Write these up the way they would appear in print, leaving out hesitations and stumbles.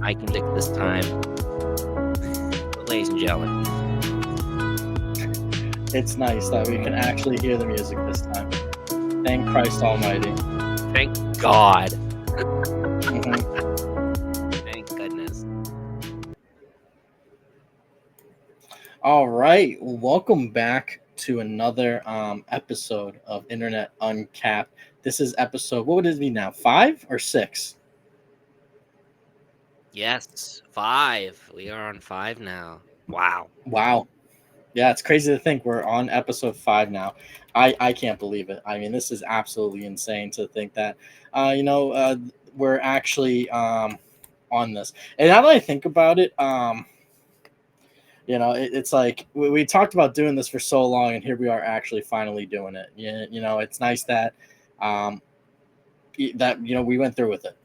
I can predict this time. Ladies and gentlemen, It's nice that we can actually hear the music this time. Thank Christ Almighty. thank God. Mhm. Thank goodness. All right, welcome back to another episode of Internet Uncapped. This is episode, what would it be now, 5 or 6? Yes, 5. We are on 5 now. Wow. Wow. Yeah, it's crazy to think we're on episode 5 now. I can't believe it. I mean, this is absolutely insane to think that, we're actually on this. And now that I think about it, it's like we talked about doing this for so long, and here we are actually finally doing it. It's nice that we went through with it.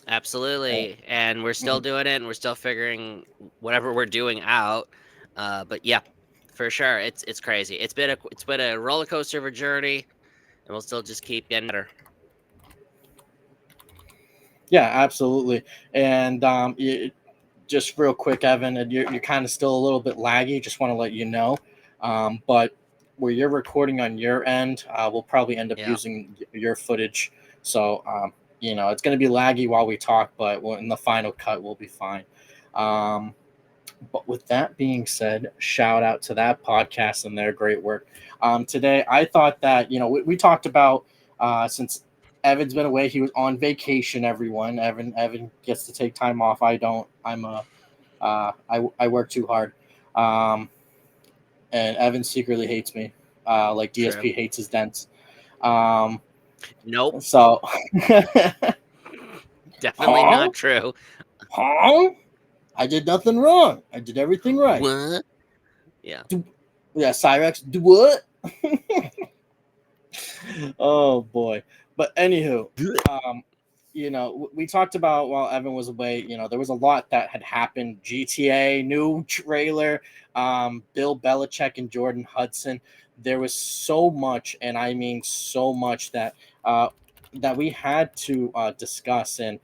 Absolutely. And we're still doing it, and we're still figuring whatever we're doing out. But yeah, for sure. It's crazy. It's been a roller coaster of a journey, and we'll still just keep getting better. Yeah, absolutely. And just real quick, Evan, and you're kind of still a little bit laggy. Just want to let you know. But where you're recording on your end, we'll probably end up Yeah. using your footage. So, it's going to be laggy while we talk, but in the final cut, we'll be fine. But with that being said, shout out to that podcast and their great work. Today, I thought that, we talked about since Evan's been away, he was on vacation, everyone. Evan gets to take time off. I don't. I work too hard. Um, and Evan secretly hates me, like DSP True. hates his dents. Um, Nope. so, Definitely huh? not true. Huh? I did nothing wrong. I did everything right. What? Yeah. Yeah, Cyrex, do what? Oh boy. But anywho, we talked about while Evan was away, there was a lot that had happened. GTA, new trailer, Bill Belichick and Jordan Hudson. There was so much, and I mean so much that we had to discuss. And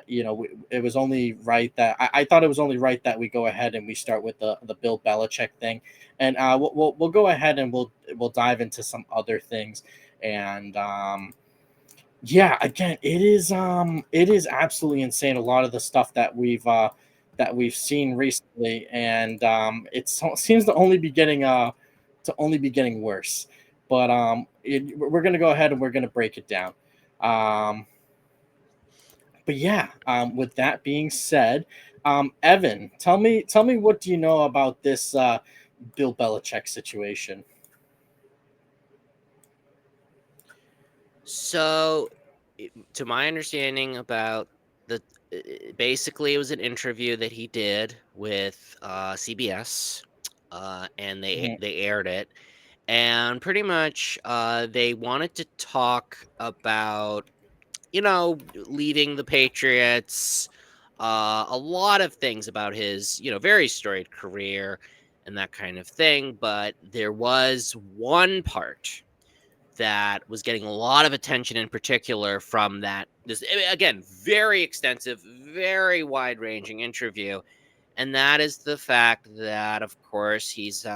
it was only right that I thought it was only right that we go ahead and we start with the Bill Belichick thing, and we'll go ahead and we'll dive into some other things. And yeah, again, it is absolutely insane, a lot of the stuff that we've seen recently. And seems to only be getting worse. But we're gonna go ahead and we're gonna break it down. um but yeah, with that being said, Evan, tell me what do you know about this Bill Belichick situation? So, to my understanding about the basically it was an interview that he did with CBS, and they Mhm. they aired it, and pretty much they wanted to talk about leaving the Patriots, a lot of things about his very storied career and that kind of thing, but there was one part that was getting a lot of attention in particular from this again very extensive, very wide-ranging interview, and that is the fact that of course he's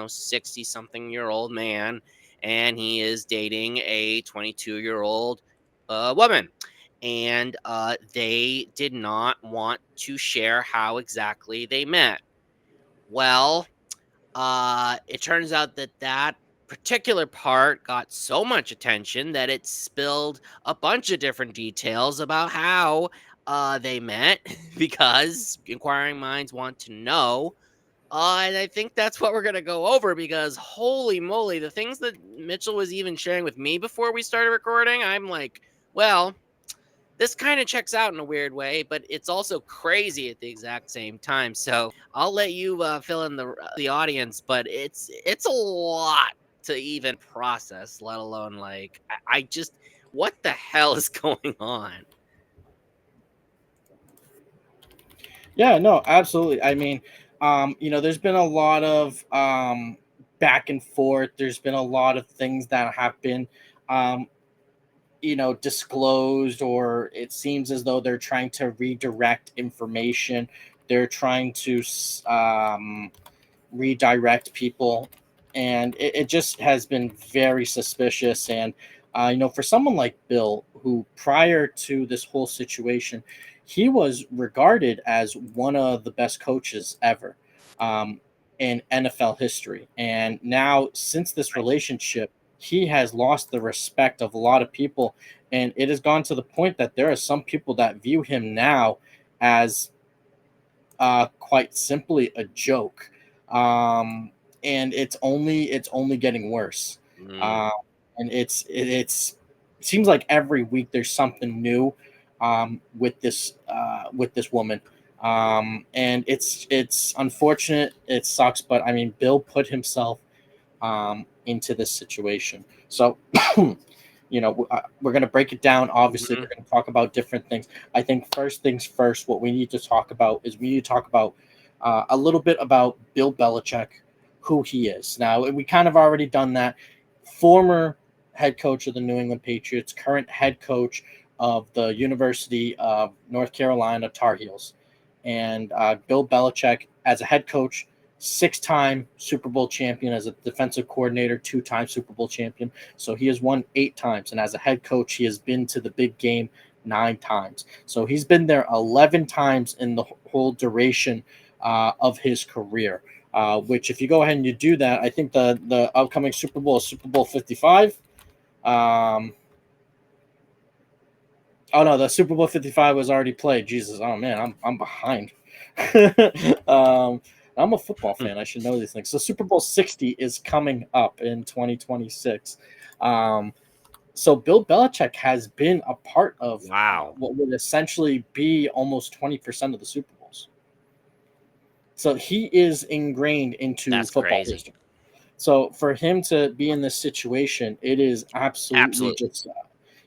60 something year old man, and he is dating a 22-year-old woman, and they did not want to share how exactly they met. Well, it turns out that particular part got so much attention that it spilled a bunch of different details about how they met because inquiring minds want to know. And I think that's what we're going to go over because holy moly, the things that Mitchell was even sharing with me before we started recording, I'm like, well, this kind of checks out in a weird way, but it's also crazy at the exact same time. So I'll let you fill in the audience, but it's a lot to even process, let alone like I just what the hell is going on? Yeah, no, absolutely. I mean, there's been a lot of back and forth. There's been a lot of things that have been um, disclosed, or it seems as though they're trying to redirect information. They're trying to redirect people, and it just has been very suspicious. And for someone like Bill, who prior to this whole situation, he was regarded as one of the best coaches ever um, in NFL history, and now since this relationship, he has lost the respect of a lot of people, and it has gone to the point that there are some people that view him now as quite simply a joke, and it's only getting worse. Mm, Uh, and it seems like every week there's something new with this woman, and it's unfortunate. It sucks, but I mean, Bill put himself into this situation. So, we're going to break it down. Obviously, we're mhm. going to talk about different things. I think first things first, what we need to talk about is we need to talk about a little bit about Bill Belichick, who he is. Now, we kind of already done that. Former head coach of the New England Patriots, current head coach of the University of North Carolina Tar Heels. And Bill Belichick, as a head coach, six-time Super Bowl champion, as a defensive coordinator, two-time Super Bowl champion. So he has won 8 times. And as a head coach, he has been to the big game 9 times. So he's been there 11 times in the whole duration of his career. Which, if you go ahead and you do that, I think the upcoming Super Bowl is Super Bowl 55. Um, oh no, the Super Bowl 55 was already played. Jesus, oh man, I'm behind. um, I'm a football fan. I should know these things. So Super Bowl 60 is coming up in 2026. Um, so Bill Belichick has been a part of Wow, what would essentially be almost 20% of the Super Bowls. So he is ingrained into that's football crazy. history. So for him to be in this situation, it is absolutely Absolutely. just,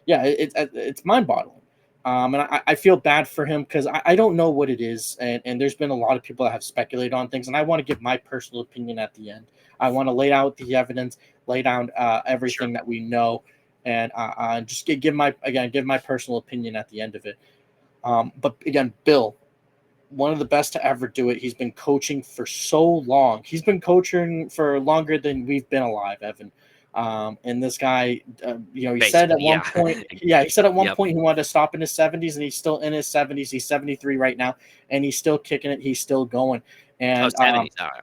yeah, it's mind boggling. And I feel bad for him because I don't know what it is. And there's been a lot of people that have speculated on things. And I want to give my personal opinion at the end. I want to lay out the evidence, lay down Sure. everything that we know, and just give my personal opinion at the end of it. But again, Bill, one of the best to ever do it. He's been coaching for so long. He's been coaching for longer than we've been alive, Evan. And this guy, he said at Basically, one yeah. point, yeah, he said at one Yep. point he wanted to stop in his 70s, and he's still in his 70s. He's 73 right now, and he's still kicking it. He's still going. Oh, And 70s, alright.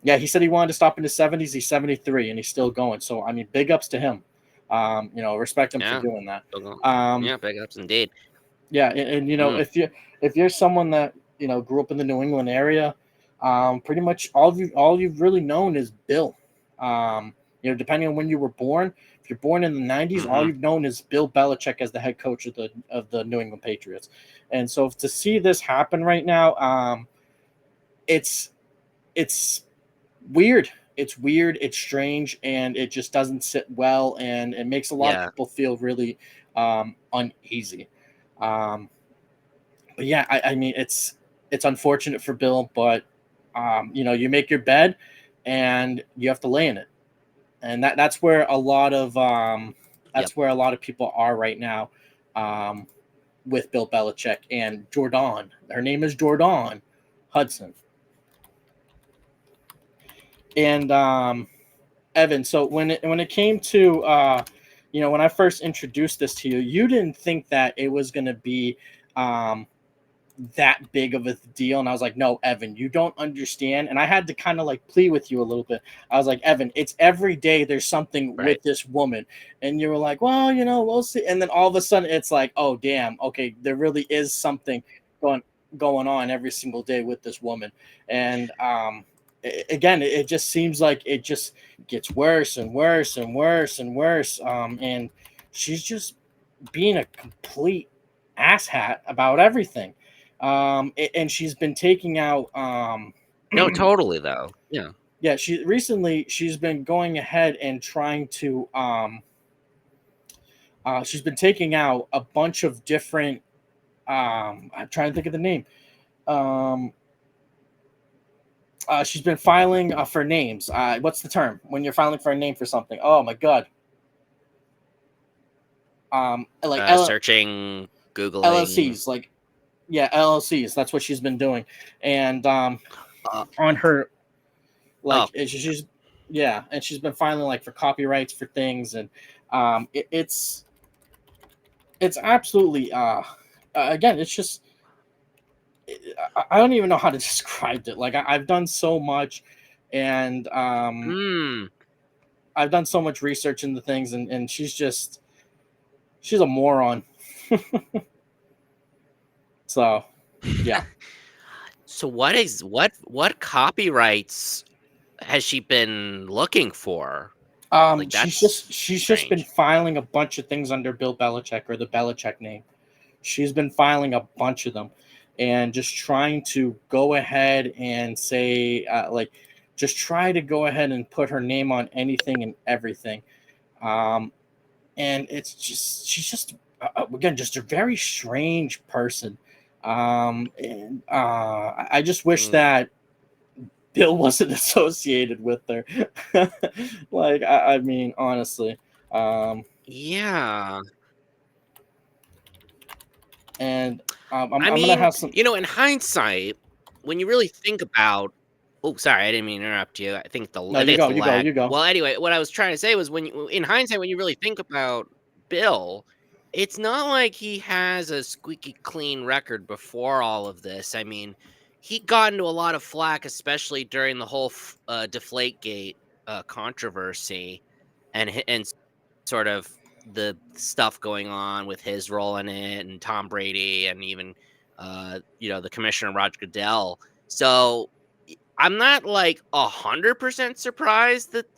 yeah, he said he wanted to stop in his 70s. He's 73, and he's still going. So, I mean, big ups to him. Respect him for Yeah, doing that. still going. Um, Yeah, big ups indeed. yeah, and Mm, if you're someone that grew up in the New England area, pretty much all you've really known is Bill. Depending on when you were born, if you're born in the '90s, all mhm. you've known is Bill Belichick as the head coach of the New England Patriots. And so to see this happen right now, it's it's weird. It's weird. It's strange, and it just doesn't sit well, and it makes a lot of Yeah. people feel really uneasy. Um, but yeah, I mean, it's unfortunate for Bill, but you make your bed, and you have to lay in it, and that's where a lot of Yep. people are right now, um, with Bill Belichick and Jordon. Her name is Jordon Hudson, and Evan. So when it came to when I first introduced this to you, you didn't think that it was going to be um, that big of a deal. And I was like, no, Evan, you don't understand. And I had to kind of like plead with you a little bit. I was like, Evan, it's every day there's something Right. with this woman. And you were like, well, we'll see. And then all of a sudden it's like, oh damn, okay, there really is something going going on every single day with this woman. And again, it just seems like it just gets worse and worse and worse and worse. And she's just being a complete asshat about everything. And she's been taking out No, totally, though. Yeah. yeah, she's been going ahead and trying to she's been taking out a bunch of different I'm trying to think of the name. Um she's been filing for names. What's the term when you're filing for a name for something? Oh my god. like Searching, Googling. LLCs, like yeah, LLCs. That's what she's been doing, and Uh, on her oh, like she's yeah, and she's been filing like for copyrights for things, and it's absolutely again, it's just I don't even know how to describe it. Like I've done so much, and mm, I've done so much research into things, and she's a moron. So yeah. so what copyrights has she been looking for? Like, that's She's just been strange. filing a bunch of things under Bill Belichick or the Belichick name. She's been filing a bunch of them, and just trying to go ahead and say just try to go ahead and put her name on anything and everything. Um, and it's just she's just again just a very strange person. And I just wish Mm, that Bill wasn't associated with her. Like I mean, honestly. Um, yeah. and I I'm gonna mean, have some. in hindsight, when you really think about oh, sorry, I didn't mean to interrupt you. No, I you think it's go, the you go, lag. you go. Well, anyway, what I was trying to say was in hindsight, when you really think about Bill, it's not like he has a squeaky clean record before all of this. I mean, he got into a lot of flack, especially during the whole Deflategate controversy, and sort of the stuff going on with his role in it, and Tom Brady, and even the commissioner Roger Goodell. So I'm not like 100% surprised that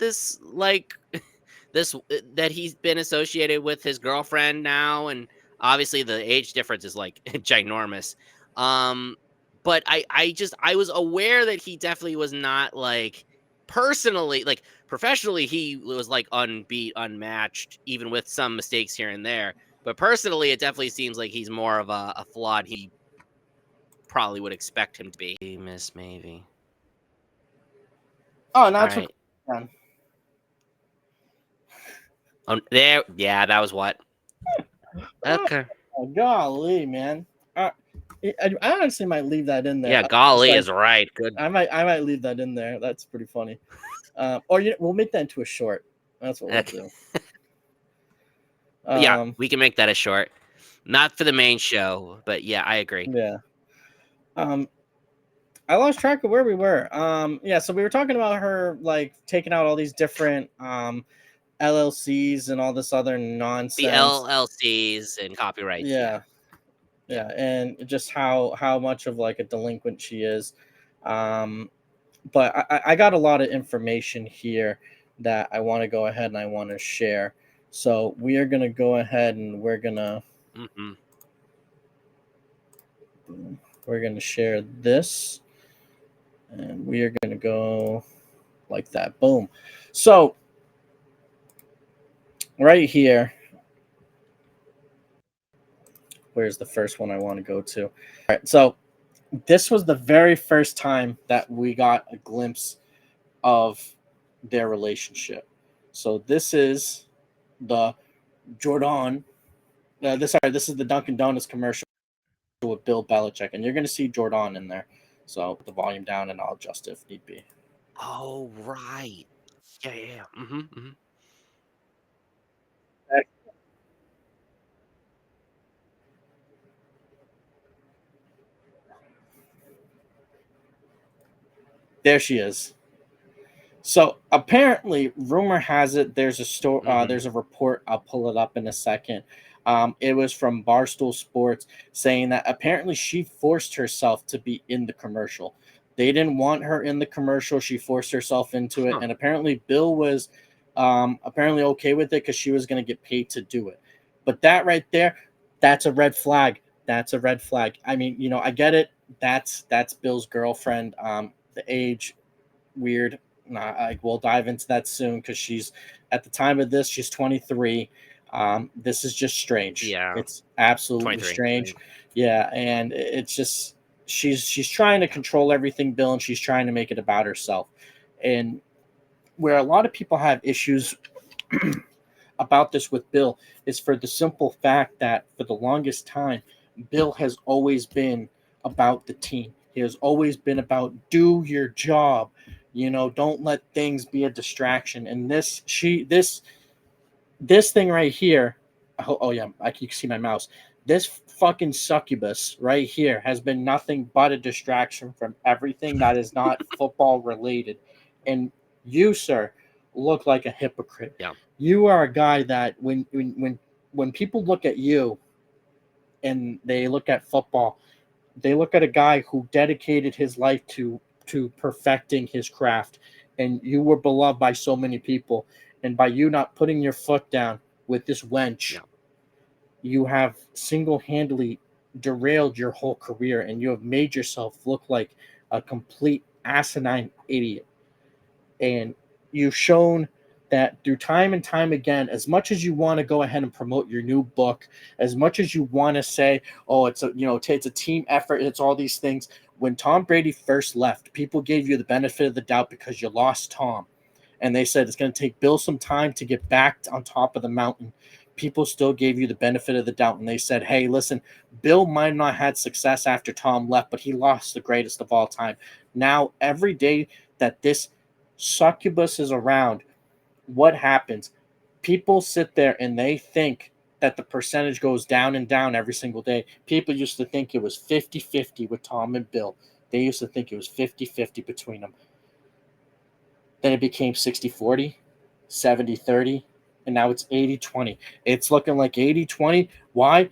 that he's been associated with his girlfriend now, and obviously the age difference is like ginormous. Um, but I was aware that he definitely was not like personally, like professionally, he was like unbeat, unmatched, even with some mistakes here and there. But personally, it definitely seems like he's more of a flawed he probably would expect him to be. Miss maybe. Oh, All not for right. man. There. Yeah, that was what. Okay. Oh, golly, man. Uh, I honestly might leave that in there. Yeah, Just golly like is right. Good. I might leave that in there. That's pretty funny. Or we'll make that into a short. That's what we'll Okay. do. Yeah, Um, we can make that a short. Not for the main show, but yeah, I agree. yeah. Um, I lost track of where we were. Yeah, so we were talking about her like taking out all these different LLCs and all this other The nonsense. LLCs and copyrights, yeah. Yeah, Yeah. yeah, and just how much of like a delinquent she is. Um, but I got a lot of information here that I want to go ahead and I want to share. So we are gonna go ahead and Mhm. we're gonna share this, and we are gonna go like that. Boom. So right here, where's the first one I want to go to? All right. So this was the very first time that we got a glimpse of their relationship. So this is the Jordon. This is the Dunkin' Donuts commercial with Bill Belichick, and you're going to see Jordon in there. So put the volume down, and I'll adjust if need be. Oh, right. Yeah, yeah, yeah. Mhm, mhm. There she is. So apparently, rumor has it there's a Mhm. there's a report. I'll pull it up in a second. It was from Barstool Sports saying that apparently she forced herself to be in the commercial. They didn't want her in the commercial. She forced herself into it, Huh. and apparently Bill was apparently okay with it because she was going to get paid to do it. But that right there, that's a red flag. That's a red flag. I mean, I get it. That's Bill's girlfriend. The age weird. We'll dive into that soon because she's at the time of this, she's 23. This is just strange. Yeah, It's absolutely 23, right. strange. Yeah, and it's just she's trying to control everything, Bill, and she's trying to make it about herself. And where a lot of people have issues about this with Bill is for the simple fact that for the longest time, Bill has always been about the team. He has always been about do your job. Don't let things be a distraction. And this thing right here. Oh yeah, you can see my mouse. This fucking succubus right here has been nothing but a distraction from everything that is not football related. And you, sir, look like a hypocrite. Yeah. You are a guy that when people look at you and they look at football, they look at a guy who dedicated his life to perfecting his craft, and you were beloved by so many people, and by you not putting your foot down with this wench, Yeah. you have single-handedly derailed your whole career, and you have made yourself look like a complete asinine idiot. And you've shown that through time and time again, as much as you want to go ahead and promote your new book, as much as you want to say, oh, it's a team effort, it's all these things. When Tom Brady first left, people gave you the benefit of the doubt because you lost Tom, and they said it's going to take Bill some time to get back on top of the mountain. People still gave you the benefit of the doubt, and they said, hey, listen, Bill might not have had success after Tom left, but he lost the greatest of all time. Now every day that this succubus is around, what happens? People sit there and they think that the percentage goes down and down every single day. People used to think it was 50-50 with Tom and Bill. They used to think it was 50-50 between them. Then it became 60-40, 70-30, and now it's 80-20. It's looking like 80-20. Why?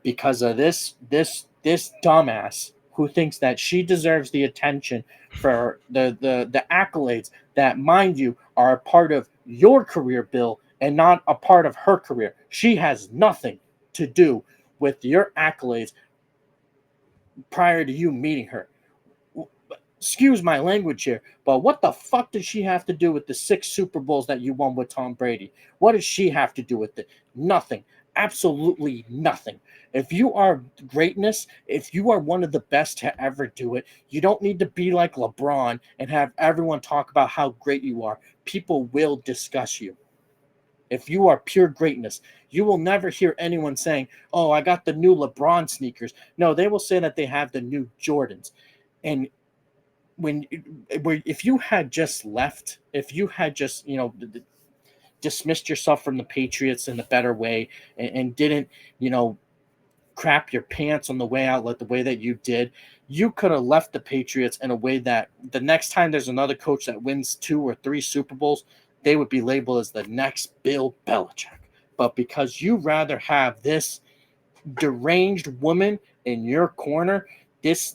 Because of this dumbass who thinks that she deserves the attention for the accolades that, mind you, are a part of your career, Bill, and not a part of her career. She has nothing to do with your accolades prior to you meeting her. Excuse my language here, but what the fuck does she have to do with the 6 Super Bowls that you won with Tom Brady? What does she have to do with it? Nothing. Absolutely nothing. If you are greatness, if you are one of the best to ever do it, you don't need to be like LeBron and have everyone talk about how great you are. People will discuss you. If you are pure greatness, you will never hear anyone saying, oh, I got the new LeBron sneakers. No, they will say that they have the new Jordans. And when if you had just left, if you had just dismissed yourself from the Patriots in a better way, and didn't crap your pants on the way out like the way that you did, you could have left the Patriots in a way that the next time there's another coach that wins 2 or 3 Super Bowls, they would be labeled as the next Bill Belichick. But because you rather have this deranged woman in your corner, this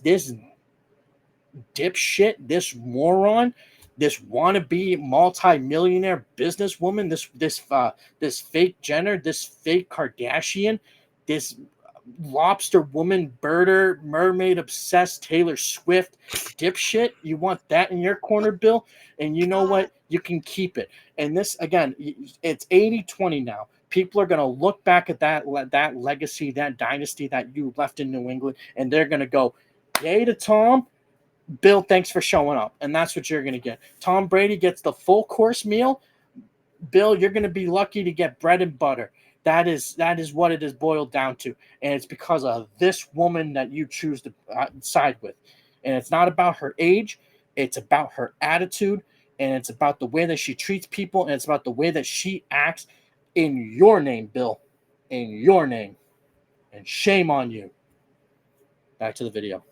dipshit, this moron, this wannabe multi-millionaire businesswoman, this fake Jenner, this fake Kardashian, this lobster woman, birder, mermaid obsessed Taylor Swift dipshit. You want that in your corner, Bill? And you know what? You can keep it. And this again, it's 80-20 now. People are going to look back at that legacy, that dynasty that you left in New England, and they're going to go, yay to Tom, Bill, thanks for showing up. And that's what you're going to get. Tom Brady gets the full course meal. Bill, you're going to be lucky to get bread and butter. That is what it is boiled down to. And it's because of this woman that you choose to side with. And it's not about her age. It's about her attitude. And it's about the way that she treats people. And it's about the way that she acts in your name, Bill. In your name. And shame on you. Back to the video.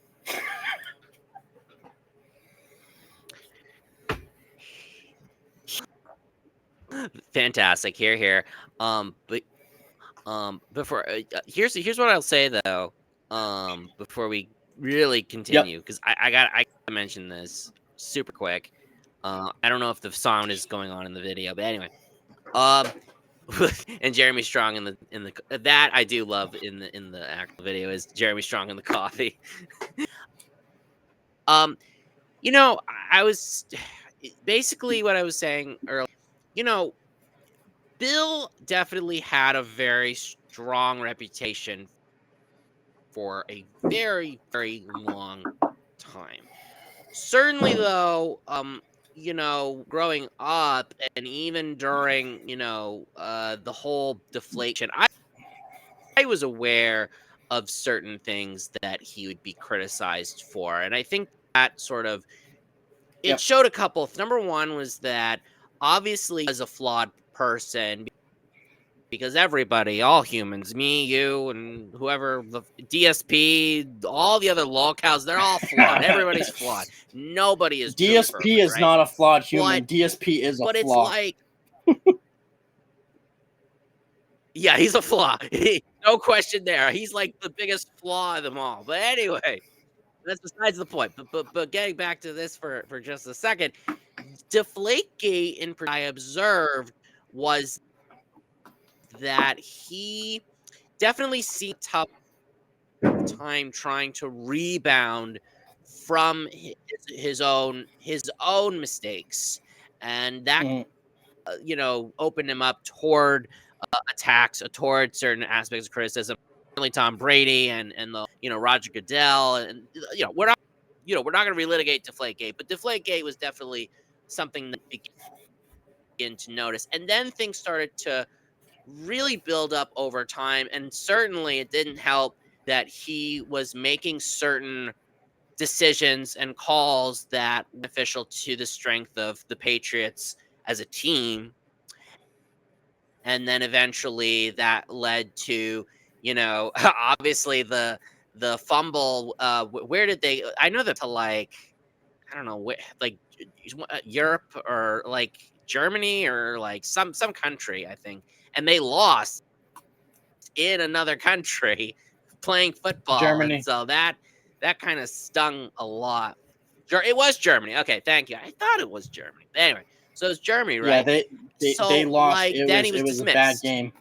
Fantastic. Here. But before here's what I'll say though. Before we really Yep. continue, because I gotta mention this super quick. I don't know if the sound is going on in the video, but anyway. Um, and Jeremy Strong in the that I do love in the actual video is Jeremy Strong in the coffee. Um, I was basically what I was saying earlier. You know, Bill definitely had a very strong reputation for a very, very long time. Certainly, though, growing up and even during, the whole deflation, I was aware of certain things that he would be criticized for. And I think that sort of it Yep. showed a couple. Number one was that obviously as a flawed person because everybody, all humans, me, you, and whoever, the DSP, all the other lolcows, they're all flawed. Everybody's flawed. Nobody is truly DSP perfect, is right? not a flawed human. But DSP is a but it's flaw. like, yeah, he's a flaw. No question there. He's like the biggest flaw of them all. But anyway, that's besides the point. But getting back to this for just a second, Deflategate in I observed was that he definitely seemed tough time trying to rebound from his own mistakes, and that Mhm. opened him up toward attacks, toward certain aspects of criticism. Certainly, Tom Brady and the Roger Goodell, and we're not going to relitigate Deflategate, but Deflategate was definitely something that began to notice, and then things started to really build up over time, and certainly it didn't help that he was making certain decisions and calls that were beneficial to the strength of the Patriots as a team. And then eventually that led to, obviously the fumble. Where did they? I know that to like, I don't know, like Europe or like Germany or like some country, I think, and they lost in another country playing football, and Germany. so that kind of stung a lot. It was Germany. Okay, thank you. I thought it was Germany. Anyway, so it's Germany, Yeah, right? they So lost. like It then he was was it was a bad dismissed. game.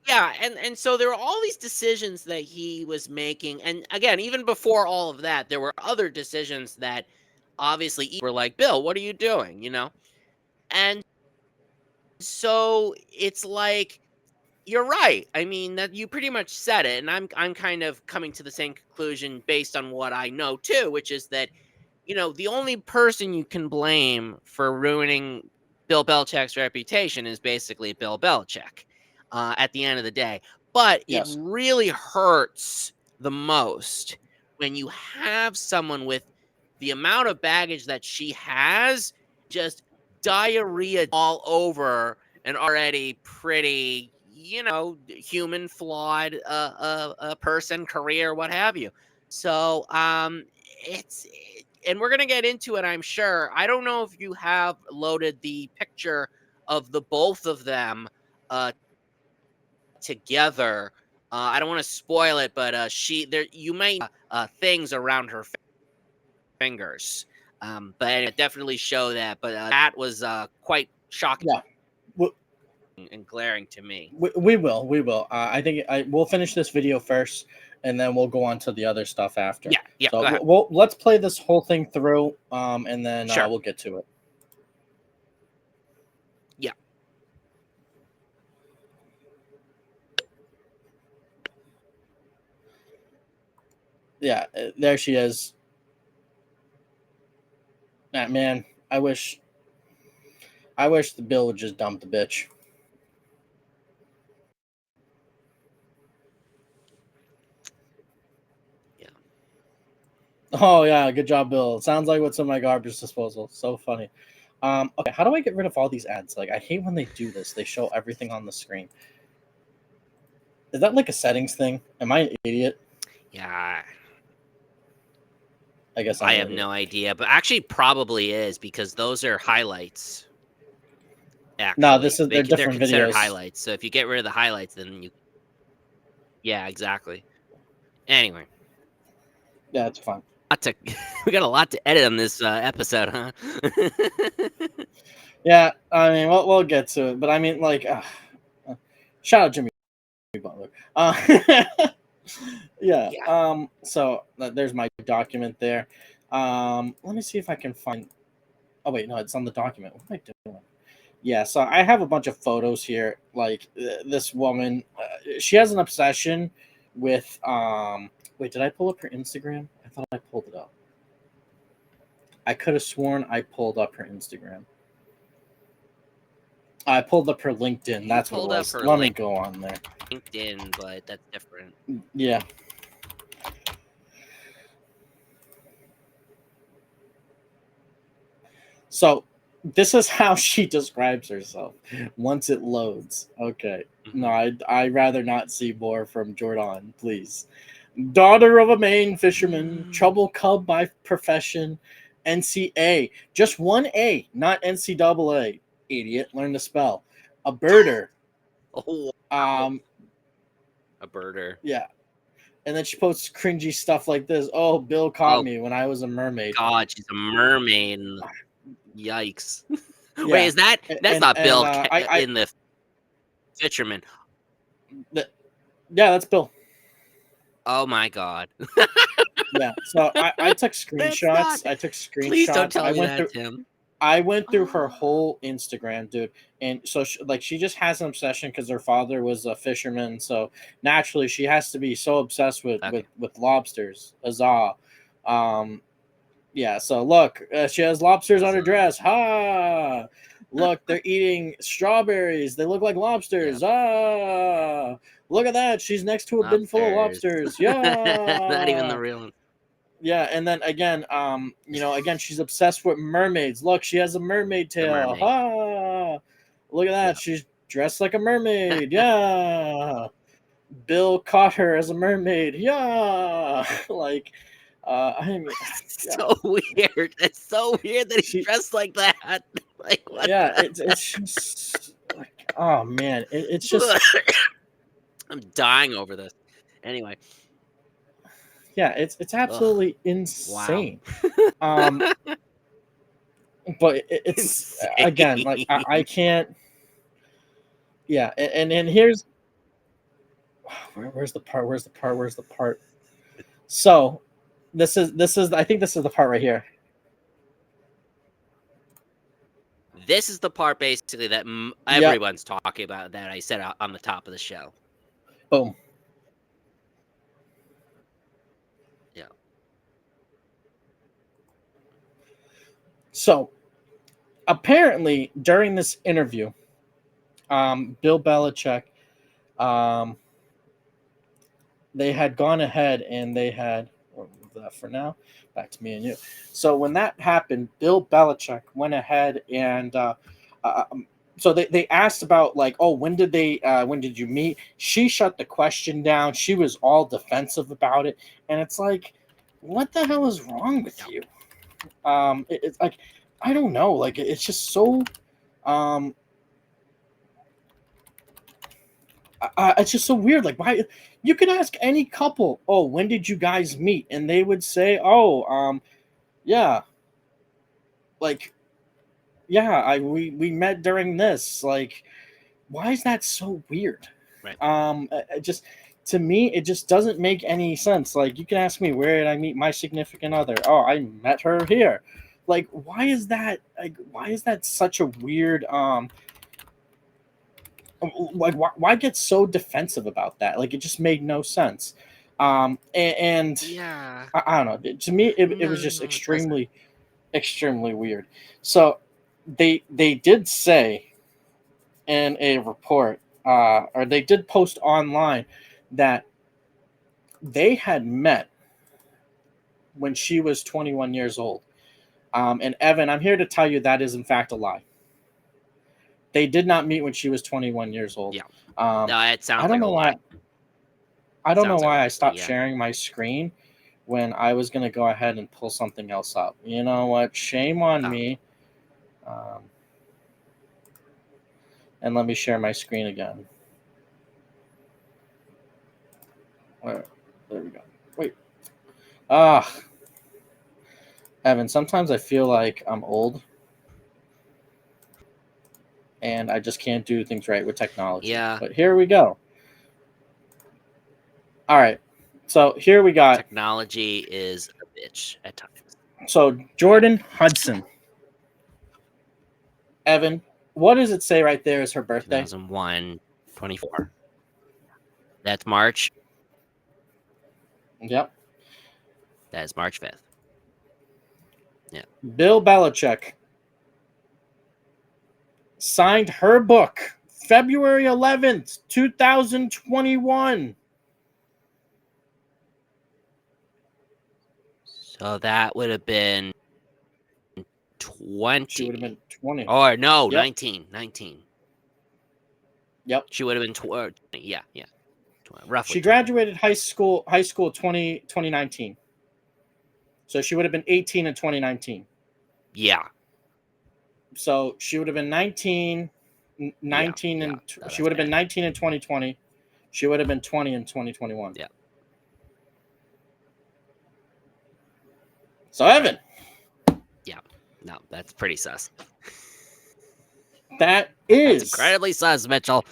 Yeah, and so there were all these decisions that he was making, and again, even before all of that, there were other decisions that obviously were like, Bill, what are you doing? And so it's like you're right. I mean, that you pretty much said it, and I'm kind of coming to the same conclusion based on what I know too, which is that the only person you can blame for ruining Bill Belichick's reputation is basically Bill Belichick. At the end of the day, but it Yes. really hurts the most when you have someone with the amount of baggage that she has, just diarrhea all over an already pretty, human flawed person, career, what have you. So it's and we're gonna get into it, I'm sure. I don't know if you have loaded the picture of the both of them uh together. I don't want to spoil it, but she there you might things around her fingers. But anyway, definitely show that. But that was quite shocking Yeah. and glaring to me. We will. I think we'll finish this video first, and then we'll go on to the other stuff after. Yeah, yeah. So Go ahead. let's play this whole thing through, and then Sure. we'll get to it. Yeah. Yeah, there she is. Man, I wish the Bill would just dump the bitch. Yeah. Oh yeah, good job, Bill. Sounds like what's in my garbage disposal. So funny. Okay, how do I get rid of all these ads? Like, I hate when they do this. They show everything on the screen. Is that like a settings thing? Am I an idiot? Yeah. I guess I'm I an have idiot. no idea, but actually probably is because those are highlights. No, Actually, they're they're different considered videos. highlights. So if you get rid of the highlights, then yeah, exactly. Anyway, Yeah, it's fine. we got a lot to edit on this episode, huh? Yeah, I mean, we'll get to it, but I mean, like, shout out Jimmy Butler. Yeah. Yeah. So there's my document there. Let me see if I can find. Oh wait, no, it's on the document. What am I doing? Yeah, so I have a bunch of photos here. Like this woman, she has an obsession with. Wait, did I pull up her Instagram? I thought I pulled it up. I could have sworn I pulled up her Instagram. I pulled up her LinkedIn. You That's what it pulled up was. her Let me go on there. LinkedIn, but that's different. Yeah. So this is how she describes herself once it loads. Okay. No, I'd rather not see more from Jordon, please. Daughter of a Maine fisherman, trouble cub by profession, NCA. Just one A, not NCAA. Idiot, learn to spell. A birder. Oh, wow. Um, A birder. yeah. And then she posts cringy stuff like this. Oh, Bill caught Oh, me when I was a mermaid. God, she's a mermaid. Yikes. Wait, Yeah. is that that's not And Bill I in the fisherman? yeah, that's Bill. Oh my God. Yeah. So I took That's not. screenshots. I took Please don't screenshots. tell me that's him. I went through her Oh, whole Instagram, dude, and so she just has an obsession because her father was a fisherman. So naturally, she has to be so obsessed with okay. lobsters. Huzzah! Um, yeah. So look, she has lobsters on her dress. Ha! Look, they're eating strawberries. They look like Yeah. lobsters. Ah! Look at that. She's next to a bin full of Lobsters. lobsters. Not even the Yeah. real one. Yeah, and then again, again, she's obsessed with mermaids. Look, she has a mermaid The tail. mermaid. Ha! Look at that. Yeah. She's dressed like a mermaid. Yeah. Bill caught her as a mermaid. Yeah. Like, I mean, yeah. So weird. It's so weird that he's She, dressed like that. Like what yeah, the it's just like, oh man, it's just, I'm dying over this. Anyway. yeah, it's Ugh. absolutely Wow. insane. Um, but it's again, like I Insane. can't. Yeah, and here's where's the part? Where's the part? Where's the part? So this is I think this is the part right here. This is the part basically that Yep. everyone's talking about that I said on the top of the show. Boom. Yeah. So apparently during this interview, Bill Belichick, um, they had gone ahead and they had that for now. Back to me and you. So when that happened, Bill Belichick went ahead and uh, so they asked about like, oh, when did you meet? She shut the question down. She was all defensive about it, and it's like, what the hell is wrong with Yeah. you? It's like, I don't know, like it's just so um it's just so weird. Like, why? You could ask any couple, oh, when did you guys meet? And they would say, oh, yeah, like, yeah, we met during this. Like, why is that so weird? Right. It just to me, it just doesn't make any sense. Like, you can ask me, where did I meet my significant other? Oh, I met her here. Like, why is that? Like, why is that such a weird? Like, why get so defensive about that? Like, it just made no sense. And Yeah. I don't know. To me, it was just No, it doesn't. extremely weird. So they did say in a report, or they did post online that they had met when she was 21 years old. And Evan, I'm here to tell you that is in fact a lie. They did not meet when she was 21 years old. Yeah. Um, No, it I sounds don't like a know lie. why. I don't know Sounds like a why lie I to me. stopped Yeah. sharing my screen when I was gonna go ahead and pull something else up. You know what? Shame on Oh. me. Um, and let me share my screen again. Where? There we go. Wait. Ah, Evan. Sometimes I feel like I'm old and I just can't do things right with technology. Yeah. But here we go. All right. So here we got. Technology is a bitch at times. So Jordan Hudson. Evan, what does it say right there is her birthday? 2001, 24. That's March. Yep. That is March 5th. Bill Belichick signed her book February 11th, 2021. So that would have been 20. She would have been 20. Or no, Yep. 19. Yep. She would have been 20. Yeah. Roughly. She graduated high school 2019. So she would have been 18 in 2019. Yeah. So she would have been 19 and she would have been 19 in 2020. She would have been 20 in 2021. Yeah. So Evan. Yeah. No, that's pretty sus. That is That's incredibly sus, Mitchell.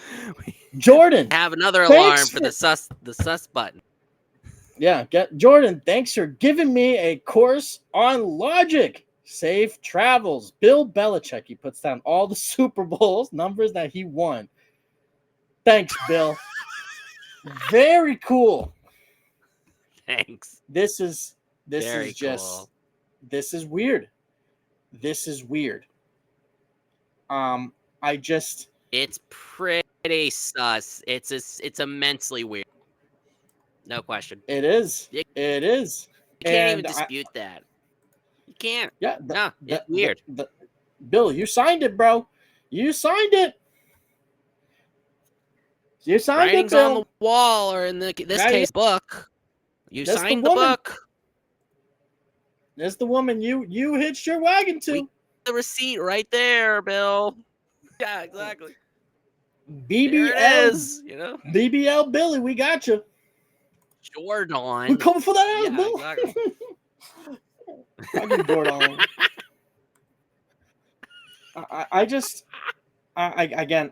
Jordon. Have another alarm for the sus button. Yeah, Jordon, thanks for giving me a course on logic. Safe travels. Bill Belichick. He puts down all the Super Bowls numbers that he won. Thanks, Bill. Very cool. Thanks. This is Very just cool. This is weird. This is weird. It's pretty sus. It's immensely weird. No question. It is. You can't even dispute that. You can't. Yeah. It's weird. Bill, you signed it, bro. You signed it. You signed Writings it, Bill. on the wall, or in this case, book. You signed the book. That's the woman you hitched your wagon to. The receipt right there, Bill. Yeah, exactly. BBL There it is, you know. BBL Billy, we got you. Jordon. We're coming for that ass, Bill. Exactly. I get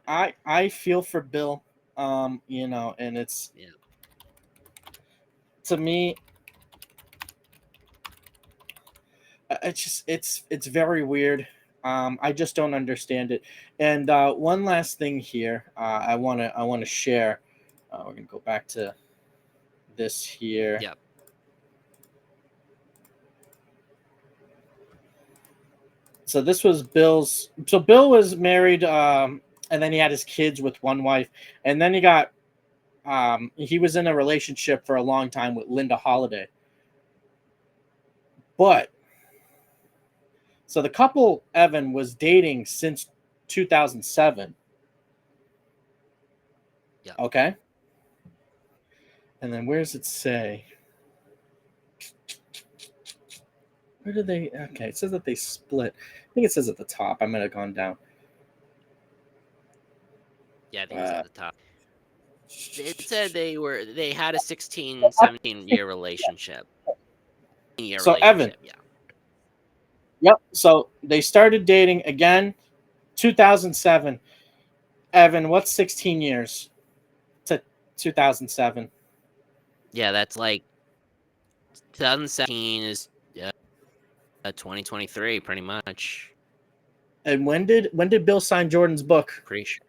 Jordon. I feel for Bill, you know, and it's to me, it's very weird. I just don't understand it. And one last thing here, I wanna share. We're gonna go back to this here. Yep. So this was Bill's. So Bill was married, and then he had his kids with one wife, and then he got. He was in a relationship for a long time with Linda Holiday. But so the couple Evan was dating since 2007. Yeah. Okay. And then where does it say? Where did they? Okay, it says that they split. I think it says at the top. I might have gone down. Yeah, I think it's at the top. It said they had a 16, 17-year relationship. Evan. Yeah. Yep. So they started dating again, 2007. Evan, what's 16 years to 2007? Yeah, that's like 2017 is 2023, pretty much. And when did Bill sign Jordan's book? Pretty sure.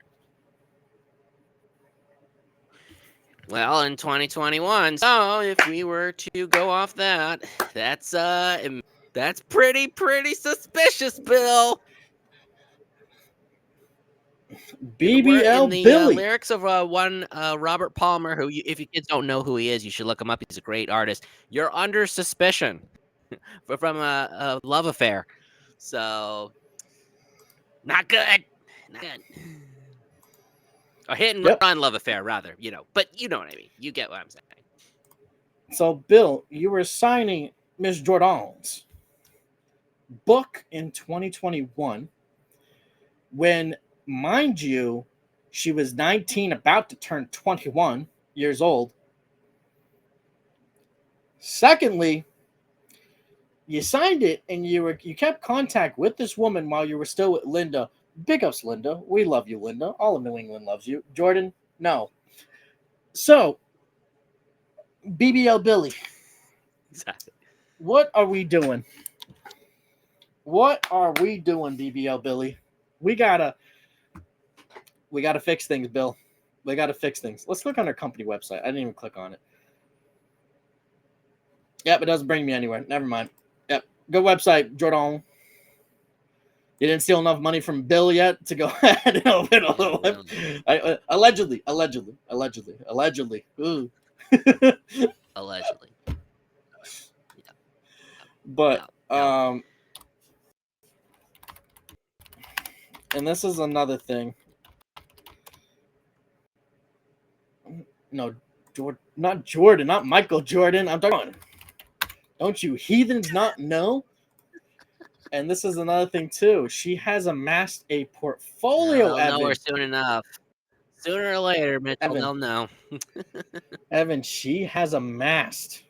Well, in 2021. So if we were to go off that, that's pretty suspicious, Bill. BBL in the Billy. Lyrics of one Robert Palmer, who, if you kids don't know who he is, you should look him up. He's a great artist. You're under suspicion from a love affair. So, not good. Not good. A hit and run love affair, rather. You know, but you know what I mean. You get what I'm saying. So, Bill, you were signing Miss Jordon's book in 2021 when, mind you, she was 19, about to turn 21 years old. Secondly, you signed it and you kept contact with this woman while you were still with Linda. Big ups, Linda. We love you, Linda. All of New England loves you. Jordan, no. So, BBL Billy. Exactly. What are we doing? What are we doing, BBL Billy? We gotta fix things, Bill. We gotta fix things. Let's look on our company website. I didn't even click on it. Yep, it doesn't bring me anywhere. Never mind. Yep. Good website, Jordon. You didn't steal enough money from Bill yet to go ahead and open a little allegedly. Ooh. Allegedly. Yeah. But No. and this is another thing. No, not Jordan, not Michael Jordan. I'm talking about, don't you heathens not know? And this is another thing too. She has amassed a portfolio, They'll know her soon enough. Sooner or later, Mitchell, they'll know. Evan, she has amassed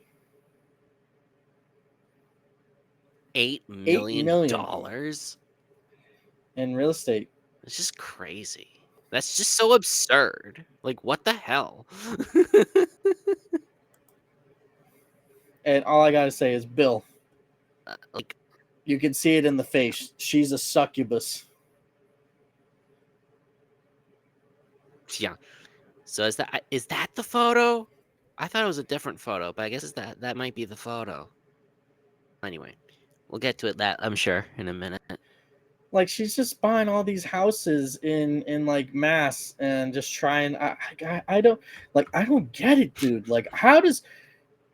$8 million in real estate. It's just crazy. That's just so absurd. Like, what the hell? And all I gotta say is, Bill, like, you can see it in the face. She's a succubus. Yeah. So is that the photo? I thought it was a different photo, but I guess that might be the photo. Anyway, we'll get to it I'm sure in a minute. Like, she's just buying all these houses in like mass and just trying. I don't get it, dude. Like, how does,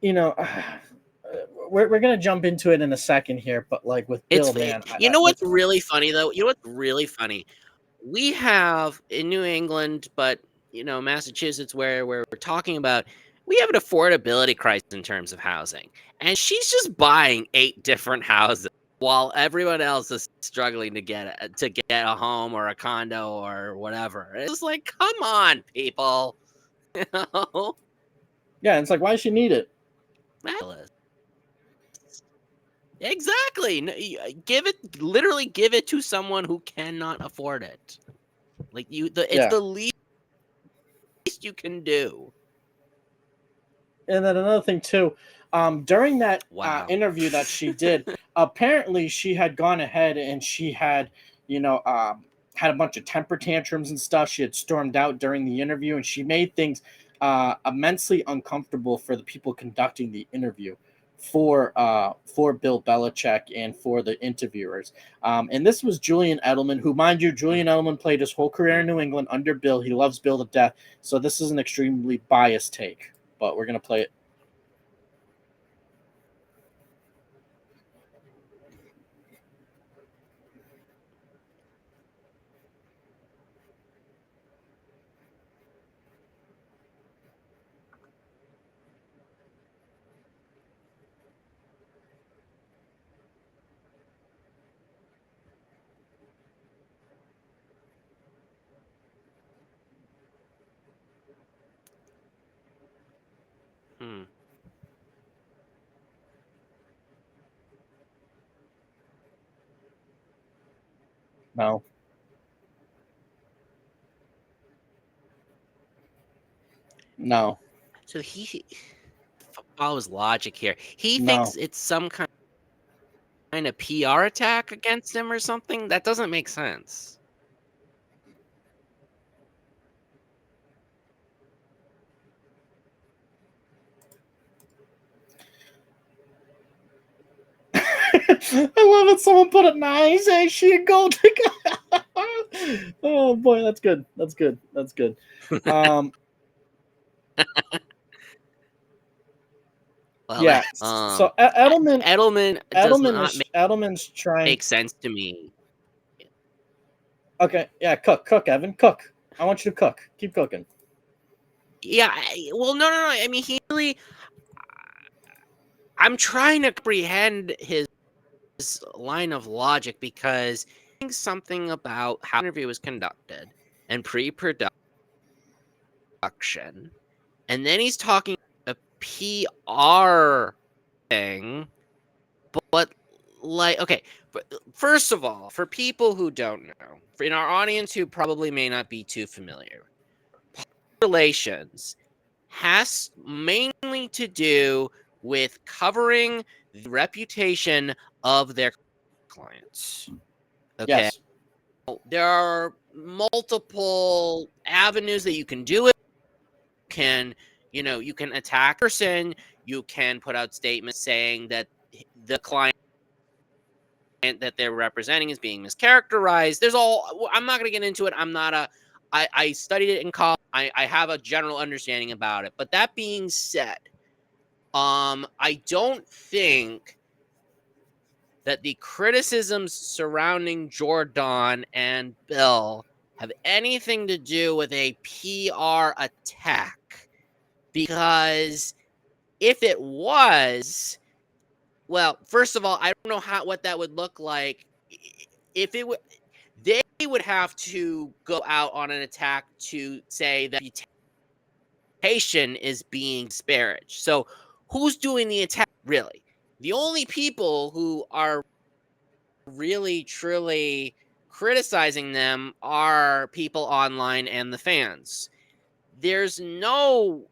we're gonna jump into it in a second here, but like with Bill, man, you know what's really funny though? You know what's really funny? We have in New England, but Massachusetts, where we're talking about, we have an affordability crisis in terms of housing, and she's just buying 8 different houses while everyone else is struggling to get a home or a condo or whatever. It's just like, come on, people. Yeah, it's like, why does she need it? Exactly. Literally give it to someone who cannot afford it. Like, it's the least you can do. And then another thing too, during that interview that she did, apparently she had gone ahead and she had, had a bunch of temper tantrums and stuff. She had stormed out during the interview, and she made things immensely uncomfortable for the people conducting the interview, for Bill Belichick and for the interviewers. And this was Julian Edelman, who, mind you, Julian Edelman played his whole career in New England under Bill. He loves Bill to death. So this is an extremely biased take, but we're going to play it. No. No. So he follows logic here. He thinks it's some kind of PR attack against him or something. That doesn't make sense. I love it. Someone put it nice. Hey, she a gold digger. Oh boy, that's good. That's good. That's good. Well, yeah. So Edelman's trying. Makes sense to me. Okay. Yeah. Cook, Evan. Cook. I want you to cook. Keep cooking. Yeah. Well, no. I mean, he really. I'm trying to comprehend his line of logic, because something about how the interview was conducted and pre-production, and then he's talking a PR thing, but like, okay, first of all, for people who don't know, in our audience who probably may not be too familiar, relations has mainly to do with covering the reputation of their clients. Okay. Yes. There are multiple avenues that you can do it. You can attack a person. You can put out statements saying that the client that they're representing is being mischaracterized. I'm not going to get into it. I studied it in college. I have a general understanding about it. But that being said, I don't think that the criticisms surrounding Jordon and Bill have anything to do with a PR attack. Because if it was, well, first of all, I don't know what that would look like. If it would, they would have to go out on an attack to say that reputation is being disparaged. So who's doing the attack, really? The only people who are really, truly criticizing them are people online and the fans. There's no,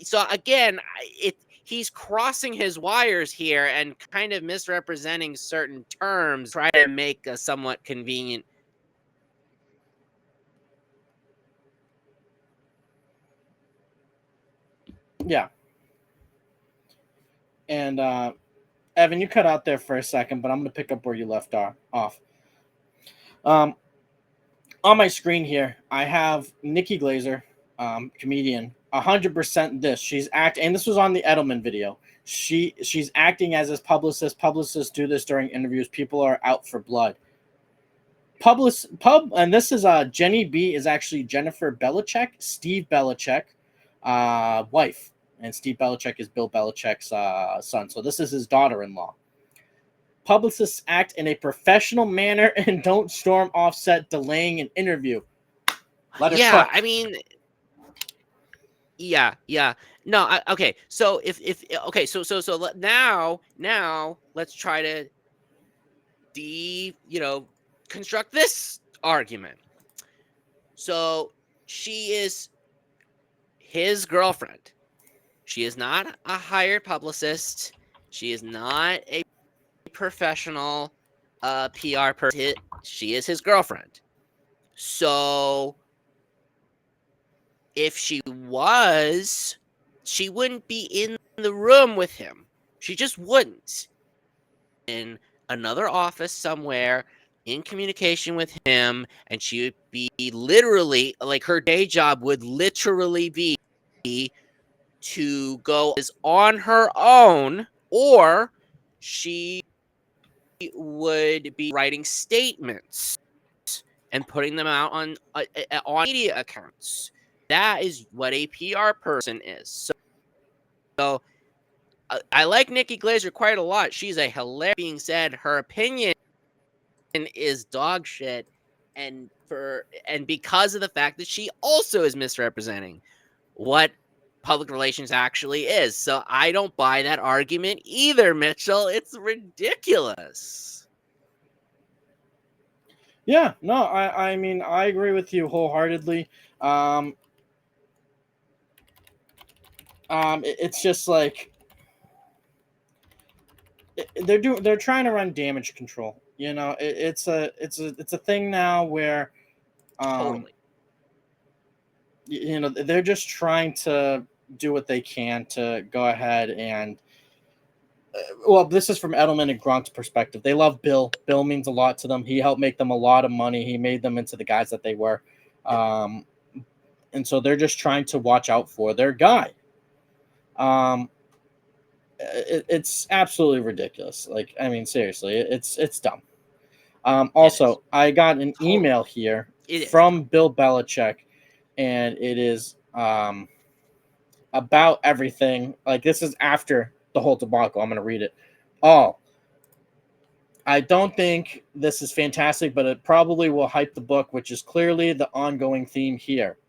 so again, he's crossing his wires here and kind of misrepresenting certain terms, try to make a somewhat convenient. Yeah. And Evan, you cut out there for a second, but I'm going to pick up where you left off. On my screen here, I have Nikki Glaser, comedian, 100% this. She's acting, and this was on the Edelman video. She's acting as his publicist. Publicists do this during interviews. People are out for blood. And this is Jenny B is actually Jennifer Belichick, Steve Belichick, wife, and Steve Belichick is Bill Belichick's son. So this is his daughter-in-law. Publicists act in a professional manner and don't storm offset delaying an interview. Let her cook. I mean, yeah. No, okay. So okay, so now let's try to construct this argument. So she is his girlfriend. She is not a hired publicist. She is not a professional PR person. She is his girlfriend. So if she was, she wouldn't be in the room with him. She just wouldn't. In another office somewhere, in communication with him, and she would be literally, like, her day job would literally be to go is on her own, or she would be writing statements and putting them out on media accounts. That is what a PR person is. So I like Nikki Glaser quite a lot. She's a hilarious. Being said, her opinion is dog shit, and because of the fact that she also is misrepresenting what public relations actually is. So I don't buy that argument either, Mitchell. It's ridiculous. Yeah, no, I mean, I agree with you wholeheartedly. It's just like they're trying to run damage control. You know, it's a thing now where, Totally. you know, they're just trying to do what they can to go ahead and. Well, this is from Edelman and Gronk's perspective. They love Bill. Bill means a lot to them. He helped make them a lot of money. He made them into the guys that they were. And so they're just trying to watch out for their guy. It's absolutely ridiculous. Like, I mean, seriously, it's dumb. Also, I got an email here from Bill Belichick, and it is about everything. Like, this is after the whole debacle. I'm going to read it. I don't think this is fantastic, but it probably will hype the book, which is clearly the ongoing theme here.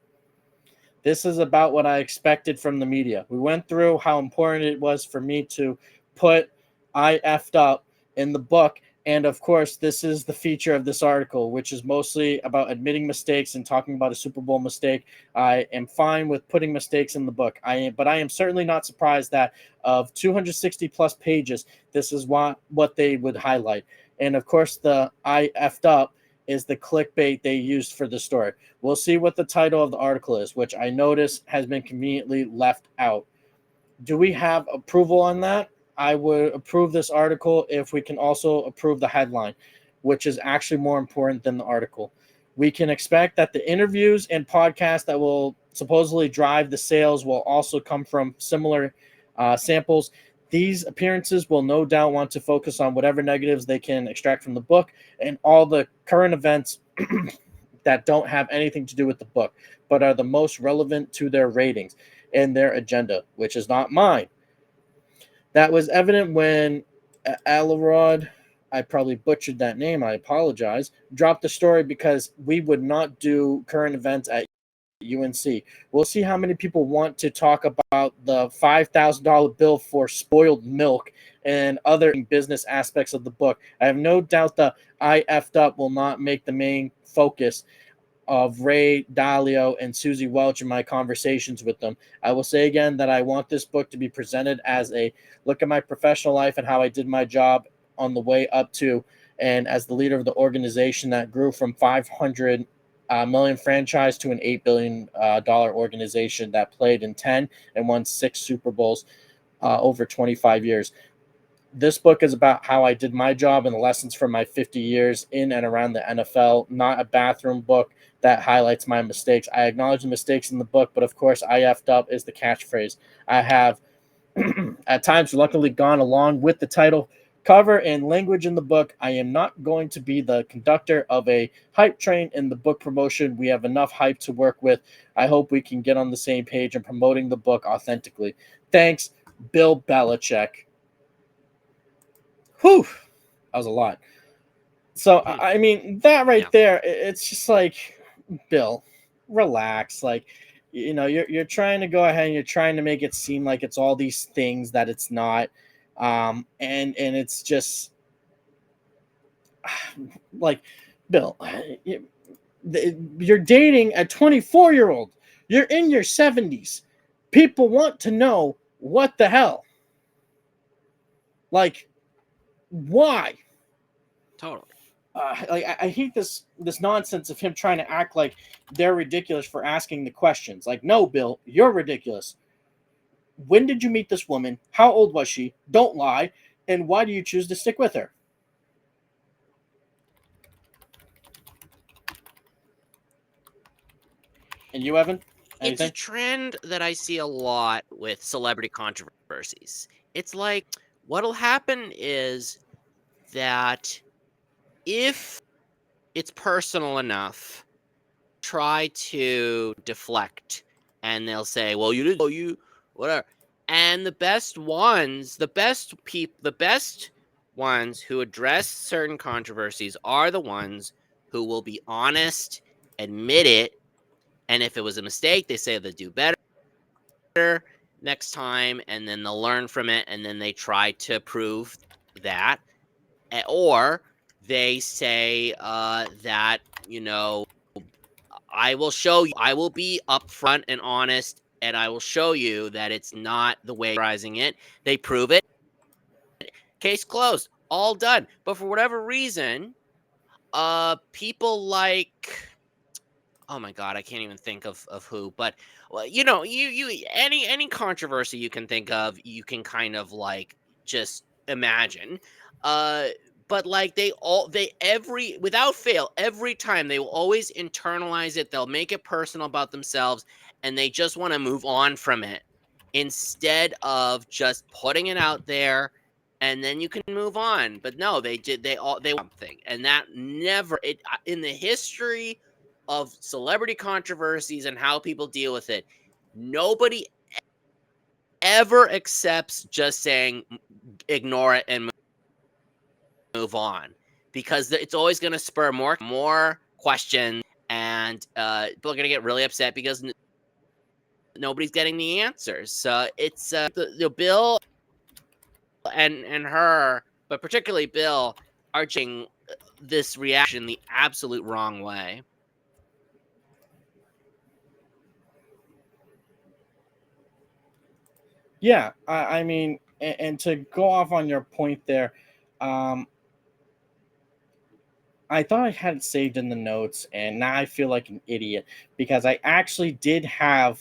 This is about what I expected from the media. We went through how important it was for me to put I effed up in the book. And of course, this is the feature of this article, which is mostly about admitting mistakes and talking about a Super Bowl mistake. I am fine with putting mistakes in the book. But I am certainly not surprised that of 260 plus pages, this is what they would highlight. And of course, the I effed up is the clickbait they used for the story. We'll see what the title of the article is, which I notice has been conveniently left out. Do we have approval on that? I would approve this article if we can also approve the headline, which is actually more important than the article. We can expect that the interviews and podcasts that will supposedly drive the sales will also come from similar samples. These appearances will no doubt want to focus on whatever negatives they can extract from the book and all the current events that don't have anything to do with the book, but are the most relevant to their ratings and their agenda, which is not mine. That was evident when Alarod, I probably butchered that name, I apologize, dropped the story because we would not do current events at UNC. We'll see how many people want to talk about the $5,000 bill for spoiled milk and other business aspects of the book. I have no doubt the I effed up will not make the main focus of Ray Dalio and Susie Welch in my conversations with them. I will say again that I want this book to be presented as a look at my professional life and how I did my job on the way up to, and as the leader of the organization that grew from 500 million franchise to an $8 billion organization that played in 10 and won 6 Super Bowls over 25 years. This book is about how I did my job and the lessons from my 50 years in and around the NFL, not a bathroom book that highlights my mistakes. I acknowledge the mistakes in the book, but of course, I effed up is the catchphrase. I have at times reluctantly gone along with the title, cover, and language in the book. I am not going to be the conductor of a hype train in the book promotion. We have enough hype to work with. I hope we can get on the same page in promoting the book authentically. Thanks, Bill Belichick. Whew, that was a lot. So, I mean, that right there, it's just like, Bill, relax. Like, you're trying to go ahead and you're trying to make it seem like it's all these things that it's not. And it's just like, Bill, you're dating a 24-year-old. You're in your 70s. People want to know what the hell. Like, why? Totally. Like I hate this nonsense of him trying to act like they're ridiculous for asking the questions. Like, no, Bill, you're ridiculous. When did you meet this woman? How old was she? Don't lie. And why do you choose to stick with her? And you, Evan? It's a Anything? trend that I see a lot with celebrity controversies. It's like what'll happen is that if it's personal enough, try to deflect and they'll say, well, you didn't, you, whatever. And the best ones who address certain controversies are the ones who will be honest, admit it, and if it was a mistake, they say they'll do better next time, and then they'll learn from it, and then they try to prove that. Or they say that, I will show you, I will be upfront and honest, and I will show you that it's not the way you're rising it. They prove it. Case closed. All done. But for whatever reason, people like, oh my god, I can't even think of who, but well, you any controversy you can think of, you can kind of like just imagine. Uh but like they every without fail, every time they will always internalize it, they'll make it personal about themselves, and they just want to move on from it instead of just putting it out there and then you can move on. But no, they want something, and that never it in the history of celebrity controversies and how people deal with it, nobody ever accepts just saying ignore it and move on, because it's always going to spur more questions, and people are going to get really upset because nobody's getting the answers. So it's the Bill and her, but particularly Bill, arching this reaction the absolute wrong way. Yeah, I mean, and to go off on your point there, um, I thought I had it saved in the notes, and now I feel like an idiot because I actually did have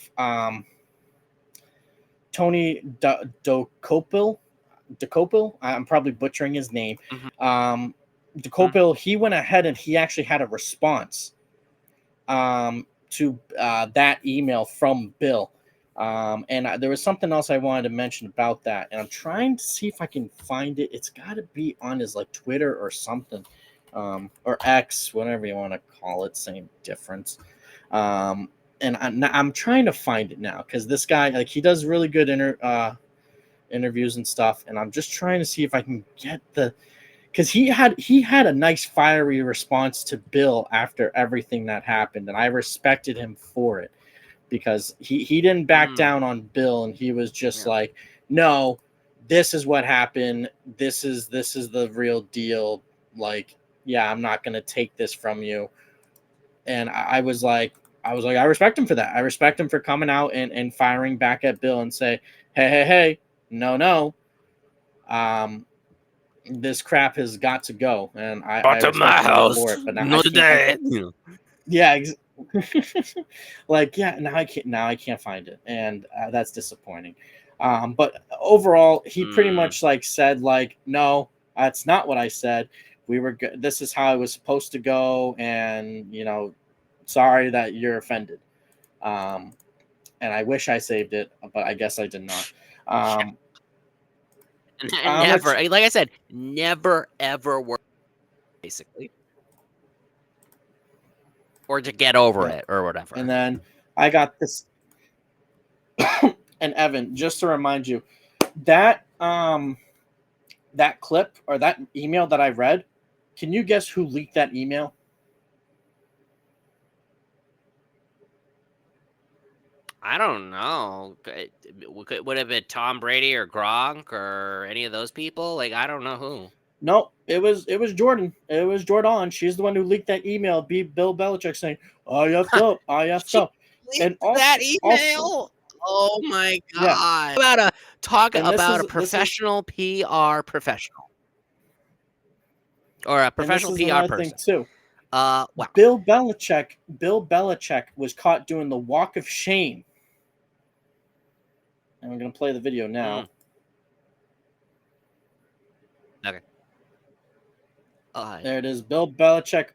Tony Dokopil. DeCopil. I'm probably butchering his name. Mhm. DeCopil, he went ahead and he actually had a response to that email from Bill. And there was something else I wanted to mention about that, and I'm trying to see if I can find it. It's got to be on his like Twitter or something, or X, whatever you want to call it, same difference. And I'm trying to find it now because this guy, like, he does really good interviews and stuff, and I'm just trying to see if I can get the, because he had a nice fiery response to Bill after everything that happened, and I respected him for it because he didn't back down on Bill, and he was just like, no, this is what happened, this is the real deal, like, yeah, I'm not gonna take this from you. And I was like, I respect him for that. I respect him for coming out and firing back at Bill and say, hey, no, this crap has got to go, and I To my respect him house, for it. But now not today. yeah, like, yeah, now I can't find it, and that's disappointing. But overall, he pretty much like said like, no, that's not what I said. We were good. This is how it was supposed to go, and sorry that you're offended. Um, and I wish I saved it, but I guess I did not. Um, And never, like I said, never ever work, basically, or to get over it or whatever. And then I got this. And Evan, just to remind you, that that clip or that email that I read, can you guess who leaked that email? I don't know. Would it have been Tom Brady or Gronk or any of those people? Like, I don't know who. No, it was Jordon. It was Jordon. She's the one who leaked that email. Be Bill Belichick saying, "I effed up. I effed She up." And leaked that also, email? Oh my yeah. god. Talk And about a this is professional PR professional. Or a and this professional is PR another thing person. too. Wow. Bill Belichick was caught doing the walk of shame. And I'm going to play the video now. Okay. There it is. Bill Belichick.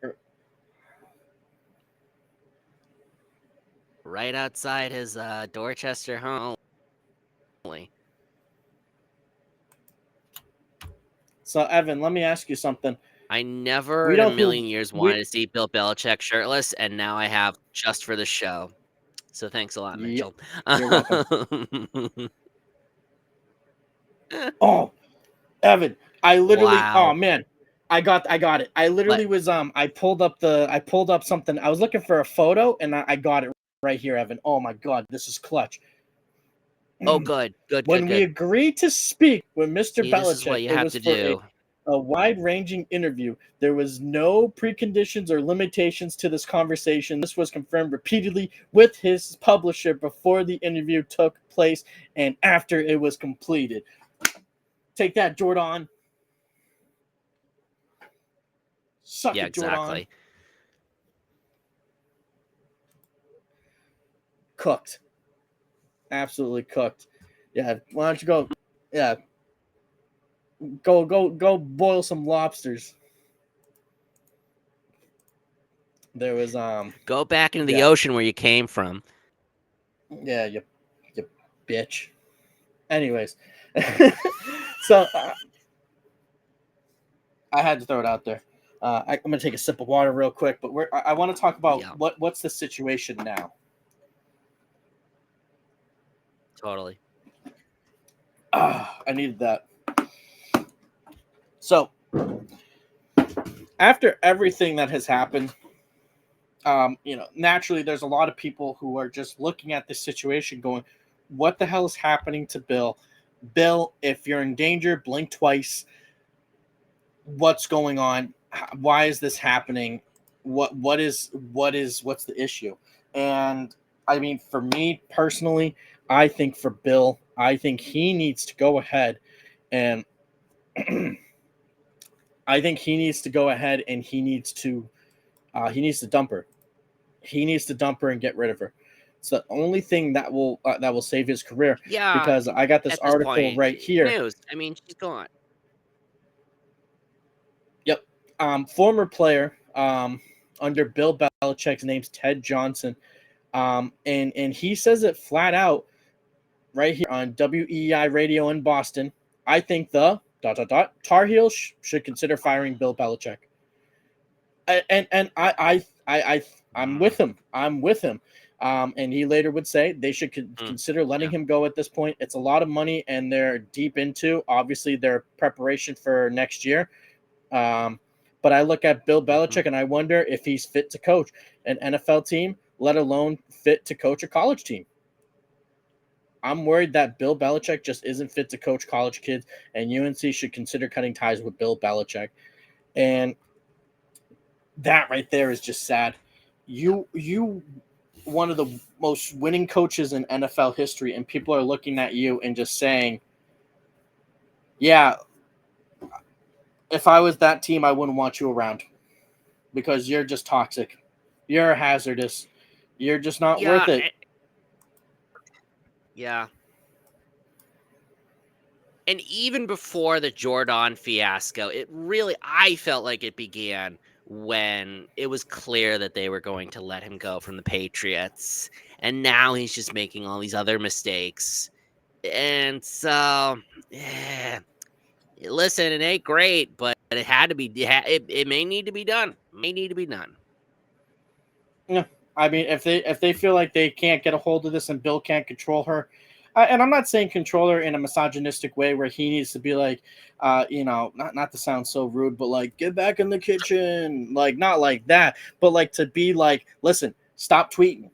Right outside his Dorchester home. So, Evan, let me ask you something. I never We in a know million who years we. wanted to see Bill Belichick shirtless, and now I have just for the show. So thanks a lot, Yeah, Mitchell. you're welcome. Oh, Evan, I literally. Wow. Oh man, I got it. I literally was I pulled up something. I was looking for a photo, and I got it right here, Evan. Oh my God, this is clutch. Oh, good. When we agreed to speak with Mr. See, this is what Belichick, you it have was to for do. a wide-ranging interview. There was no preconditions or limitations to this conversation. This was confirmed repeatedly with his publisher before the interview took place and after it was completed. Take that, Jordon. Suck Yeah, it, Jordon. exactly. Cooked. Absolutely cooked. Yeah, why don't you go? Yeah, go boil some lobsters. There was Go back into the ocean where you came from. Yeah, you bitch. Anyways, so I had to throw it out there. I'm gonna take a sip of water real quick, but I want to talk about what's the situation now. Totally. I needed that. So after everything that has happened, naturally there's a lot of people who are just looking at this situation going, what the hell is happening to Bill? Bill, if you're in danger, blink twice. What's going on? Why is this happening? What's the issue? And I mean, for me personally, I think for Bill, I think he needs to go ahead and I think he needs to go ahead and he needs to dump her. He needs to dump her and get rid of her. It's the only thing that will save his career, Yeah, because I got this at this article point, right here. news. I mean, she's gone. Yep. Former player under Bill Belichick's name's Ted Johnson. And he says it flat out right here on WEI radio in Boston. I think the Tar Heels should consider firing Bill Belichick. And I'm Mm, with him. I'm with him. And he later would say they should consider letting yeah. him go at this point. It's a lot of money, and they're deep into obviously their preparation for next year. Um, but I look at Bill Mhm. Belichick and I wonder if he's fit to coach an NFL team, let alone fit to coach a college team. I'm worried that Bill Belichick just isn't fit to coach college kids, and UNC should consider cutting ties with Bill Belichick. And that right there is just sad. You one of the most winning coaches in NFL history, and people are looking at you and just saying, "Yeah, if I was that team, I wouldn't want you around because you're just toxic. You're hazardous. You're just not worth Yeah, it." yeah. And even before the Jordon fiasco, I felt like it began when it was clear that they were going to let him go from the Patriots. And now he's just making all these other mistakes. And so, yeah, listen, it ain't great, but it had to be, it may need to be done. May need to be done. Yeah, I mean, if they feel like they can't get a hold of this and Bill can't control her, and I'm not saying control her in a misogynistic way where he needs to be like, not to sound so rude, but like get back in the kitchen, like not like that, but like to be like, listen, stop tweeting,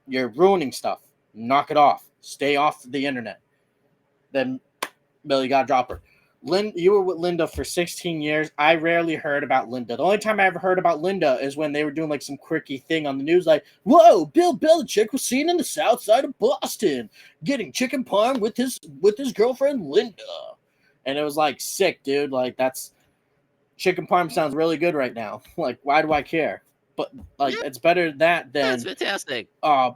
you're ruining stuff, knock it off, stay off the internet. Then Bill, you got to drop her. You were with Linda for 16 years. I rarely heard about Linda. The only time I ever heard about Linda is when they were doing like some quirky thing on the news, like, "Whoa, Bill Belichick was seen in the South Side of Boston getting chicken parm with his girlfriend Linda," and it was like sick, dude. Like that's chicken parm sounds really good right now. Like, why do I care? But like, Yeah, it's better that that's than fantastic. uh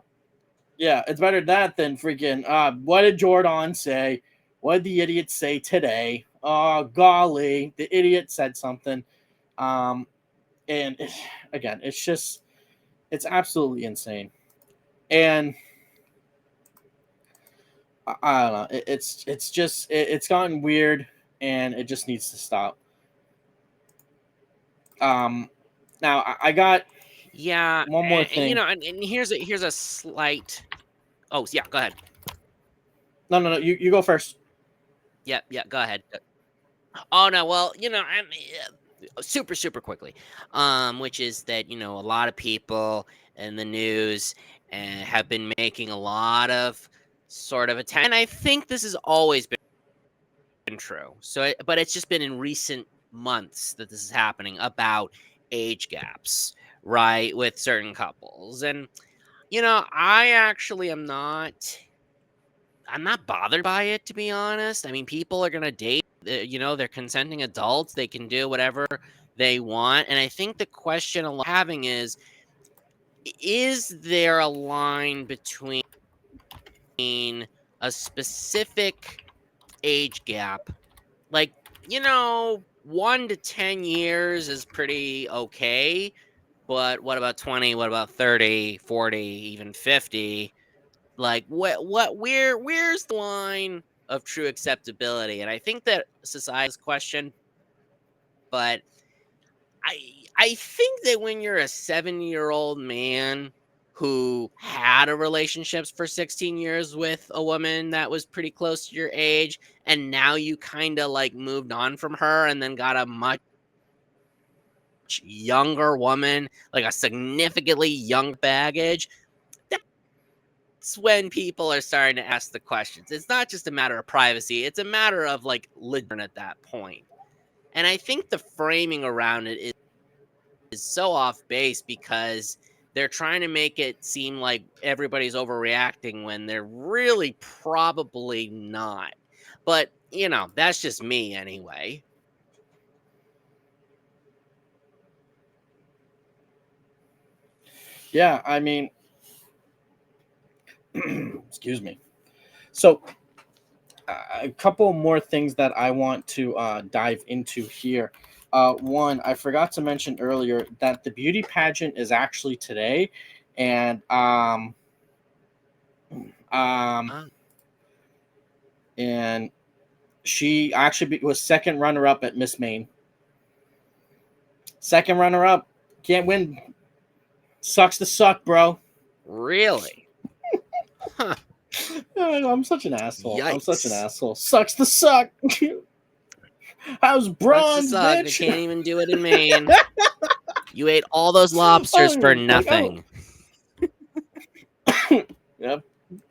yeah, it's better that than freaking. What did Jordon say? What did the idiot say today? Oh, golly, the idiot said something. Um, and again, it's absolutely insane. And I don't know. It's gotten weird, and it just needs to stop. Um, now I got Yeah, one more and thing. and here's a slight. Oh, yeah. Go ahead. No, no, no. You go first. Yeah, yeah. Go ahead. Oh no, well, I'm super super quickly, which is that a lot of people in the news have been making a lot of sort of attention. And I think this has always been true. But it's just been in recent months that this is happening about age gaps, right, with certain couples. And I actually am not. I'm not bothered by it, to be honest. I mean, people are gonna date. They're consenting adults. They can do whatever they want. And I think the question a lot having is there a line between a specific age gap, like 1 to 10 years is pretty okay, but what about 20? What about 30, 40, even 50? Like where's the line of true acceptability? And I think that society's question, but I think that when you're a 7-year-old man who had a relationships for 16 years with a woman that was pretty close to your age, and now you kind of like moved on from her and then got a much younger woman, like a significantly young baggage, that's when people are starting to ask the questions. It's not just a matter of privacy, it's a matter of like legit at that point. And I think the framing around it is so off base because they're trying to make it seem like everybody's overreacting when they're really probably not. But, that's just me anyway. Yeah, I mean, Excuse me. So, a couple more things that I want to dive into here. One, I forgot to mention earlier that the beauty pageant is actually today, and um, Ah, and she actually was second runner up at Miss Maine. Second runner up, can't win. Sucks to suck, bro. really? Huh. I'm such an asshole. I'm such an Yikes. asshole. Sucks to suck. How's Sucks to bronze, suck. I bitch? can't even do it in Maine. You ate all those lobsters for Like, oh, nothing. yeah,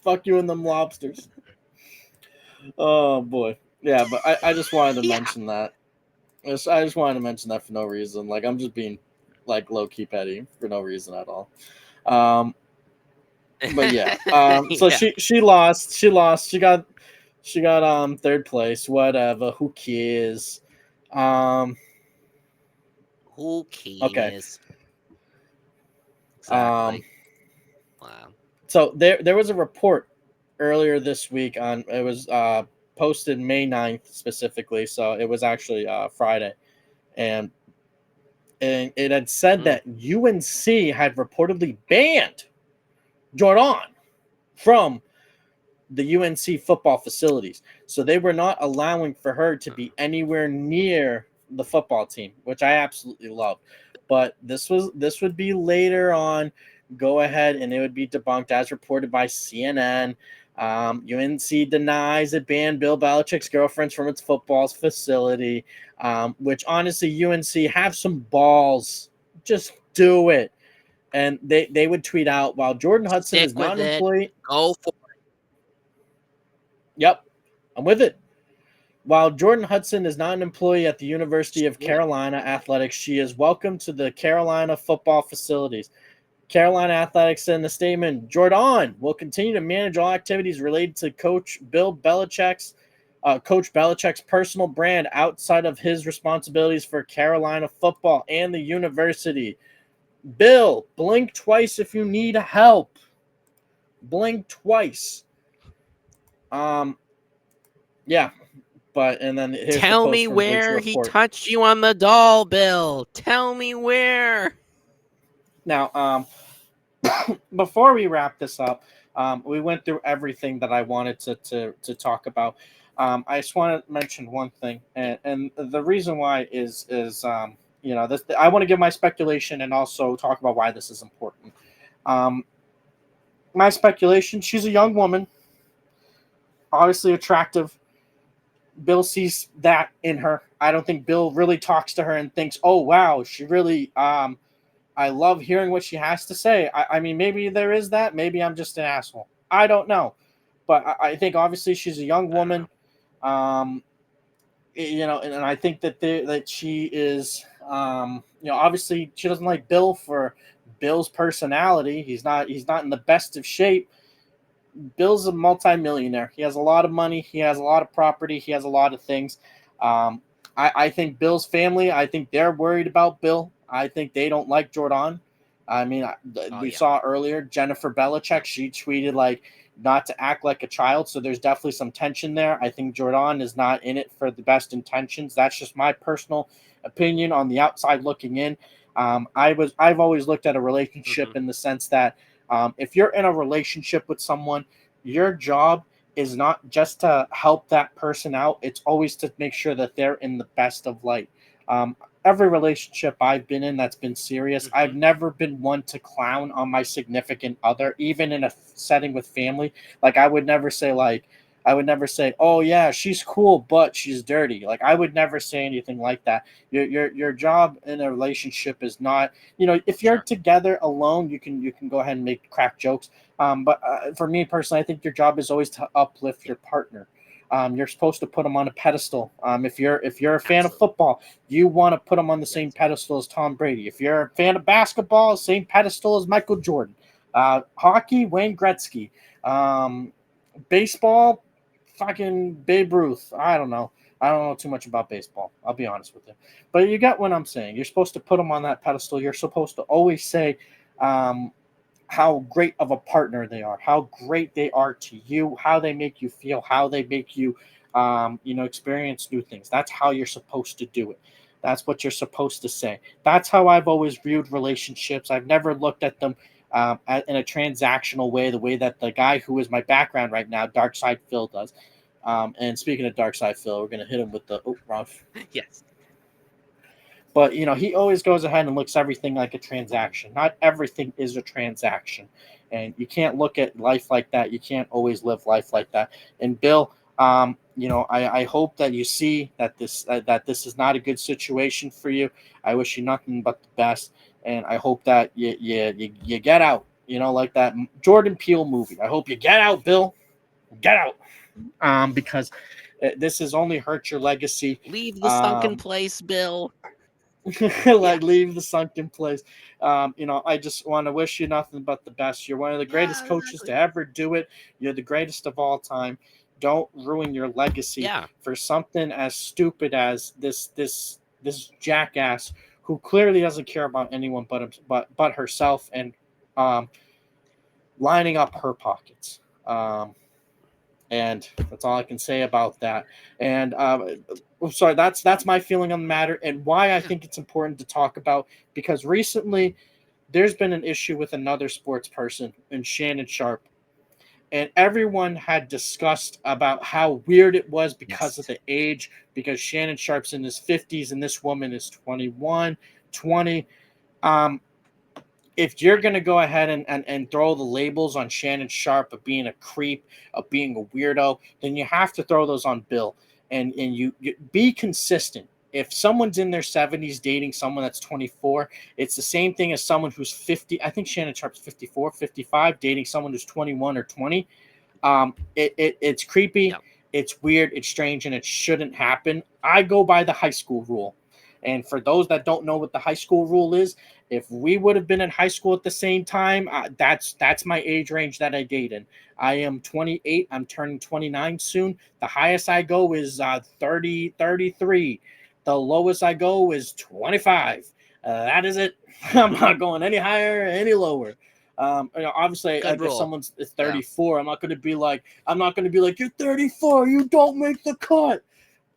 fuck you and them lobsters. Oh boy, yeah, but I just wanted to Yeah. mention that. I just wanted to mention that for no reason. Like I'm just being like low key petty for no reason at all. Um, but yeah, so Yeah. she lost. She lost. She got third place. Whatever. Who cares? Um, Who okay. cares? Um, Exactly. Wow. so there was a report earlier this week on it was posted May 9th specifically, so it was actually Friday, and it had said Mm. that UNC had reportedly banned Jordan from the UNC football facilities. So they were not allowing for her to be anywhere near the football team, which I absolutely love. But this would be later on. Go ahead, and it would be debunked as reported by CNN. UNC denies it banned Bill Belichick's girlfriends from its football facility, which honestly, UNC have some balls. Just do it. And they would tweet out while Jordan Hudson Stick is not with an it. employee. Go for Yep, I'm with it. While Jordan Hudson is not an employee at the University of it. Carolina Athletics, she is welcome to the Carolina football facilities. Carolina Athletics said in a statement, Jordan will continue to manage all activities related to Coach Belichick's personal brand outside of his responsibilities for Carolina football and the university. Bill, blink twice if you need help. Blink twice. Um, yeah, but and then here's the Tell post me from Bleacher where he Report. touched you on the doll, Bill. Tell me where. Now, before we wrap this up, we went through everything that I wanted to talk about. I just want to mention one thing, and the reason why is this. I want to give my speculation and also talk about why this is important. Um, my speculation: she's a young woman, obviously attractive. Bill sees that in her. I don't think Bill really talks to her and thinks, "Oh wow, she really I love hearing what she has to say." I mean, maybe there is that. Maybe I'm just an asshole. I don't know. But I think obviously she's a young I don't know. woman. Um, and I think that she is, obviously she doesn't like Bill for Bill's personality. He's not in the best of shape. Bill's a multimillionaire. He has a lot of money. He has a lot of property. He has a lot of things. Um, I think Bill's family, I think they're worried about Bill. I think they don't like Jordan. I mean, Oh we yeah. saw earlier Jennifer Belichick. She tweeted like not to act like a child. So there's definitely some tension there. I think Jordan is not in it for the best intentions. That's just my personal opinion on the outside looking in. I've always looked at a relationship Hmm. in the sense that if you're in a relationship with someone, your job is not just to help that person out. It's always to make sure that they're in the best of light. Um, every relationship I've been in that's been serious, I've Hmm. never been one to clown on my significant other, even in a setting with family. Like I would never say, "Oh yeah, she's cool, but she's dirty." Like I would never say anything like that. Your job in a relationship is not, if you're Sure. together alone, you can go ahead and make crack jokes. But for me personally, I think your job is always to uplift Yeah. your partner. You're supposed to put them on a pedestal. If you're a fan of Absolutely. football, you want to put them on the same Yes. pedestal as Tom Brady. If you're a fan of basketball, same pedestal as Michael Jordan. Hockey, Wayne Gretzky. Um, Baseball, fucking Babe Ruth. I don't know. I don't know too much about baseball. I'll be honest with you. But you get what I'm saying. You're supposed to put them on that pedestal. You're supposed to always say, um, how great of a partner they are, how great they are to you, how they make you feel, how they make you, experience new things. That's how you're supposed to do it. That's what you're supposed to say. That's how I've always viewed relationships. I've never looked at them in a transactional way, the way that the guy who is my background right now, Dark Side Phil, does. And speaking of Dark Side Phil, we're going to hit him with the, oh, wrong. Yes. But he always goes ahead and looks everything like a transaction. Not everything is a transaction, and you can't look at life like that. You can't always live life like that. And Bill, I hope that you see that this is not a good situation for you. I wish you nothing but the best, and I hope that you get out. Like that Jordan Peele movie. I hope you get out, Bill. Get out, because this has only hurt your legacy. Leave the sunken Um, place, Bill. Yeah. like leave the sunken place. I just want to wish you nothing but the best. You're one of the greatest Yeah, coaches to exactly. ever do it. You're the greatest of all time. Don't ruin your legacy Yeah. for something as stupid as this jackass who clearly doesn't care about anyone but herself and um, lining up her pockets. And that's all I can say about that. And sorry, that's my feeling on the matter and why I Yeah. think it's important to talk about, because recently there's been an issue with another sports person in Shannon Sharp, and everyone had discussed about how weird it was because of Yes. the age, because Shannon Sharp's in his 50s and this woman is 21, 20. um if you're Right. going to go ahead and throw the labels on Shannon Sharp of being a creep, of being a weirdo, then you have to throw those on Bill. And you be consistent. If someone's in their 70s dating someone that's 24, it's the same thing as someone who's 50. I think Shannon Sharp's 54, 55, dating someone who's 21 or 20. It's creepy, Yep. it's weird, it's strange, and it shouldn't happen. I go by the high school rule. And for those that don't know what the high school rule is, if we would have been in high school at the same time, that's my age range that I date in. I am 28. I'm turning 29 soon. The highest I go is 30, 33. The lowest I go is 25. That is it. I'm not going any higher, any lower. Obviously, Good like if rule. someone's Yeah. 34, I'm not going to be like, you're 34, you don't make the cut.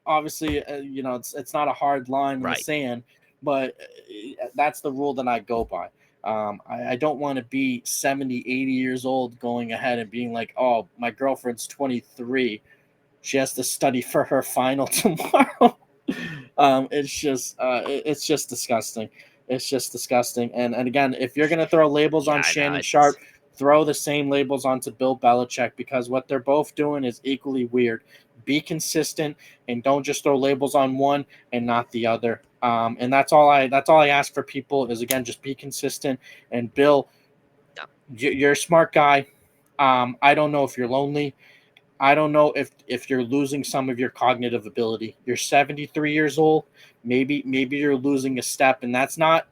Obviously, it's not a hard line in the Right. sand, but that's the rule that I go by. I don't want to be 70, 80 years old going ahead and being like, oh, my girlfriend's 23. She has to study for her final tomorrow. It's just disgusting. It's just disgusting. And again, if you're gonna throw labels Yeah, on I know. Shannon It's Sharp, throw the same labels onto Bill Belichick, because what they're both doing is equally weird. Be consistent and don't just throw labels on one and not the other. And that's all I ask for people is, again, just be consistent. And Bill, yeah. you're a smart guy. I don't know if you're lonely. I don't know if you're losing some of your cognitive ability. You're 73 years old. Maybe you're losing a step, and that's not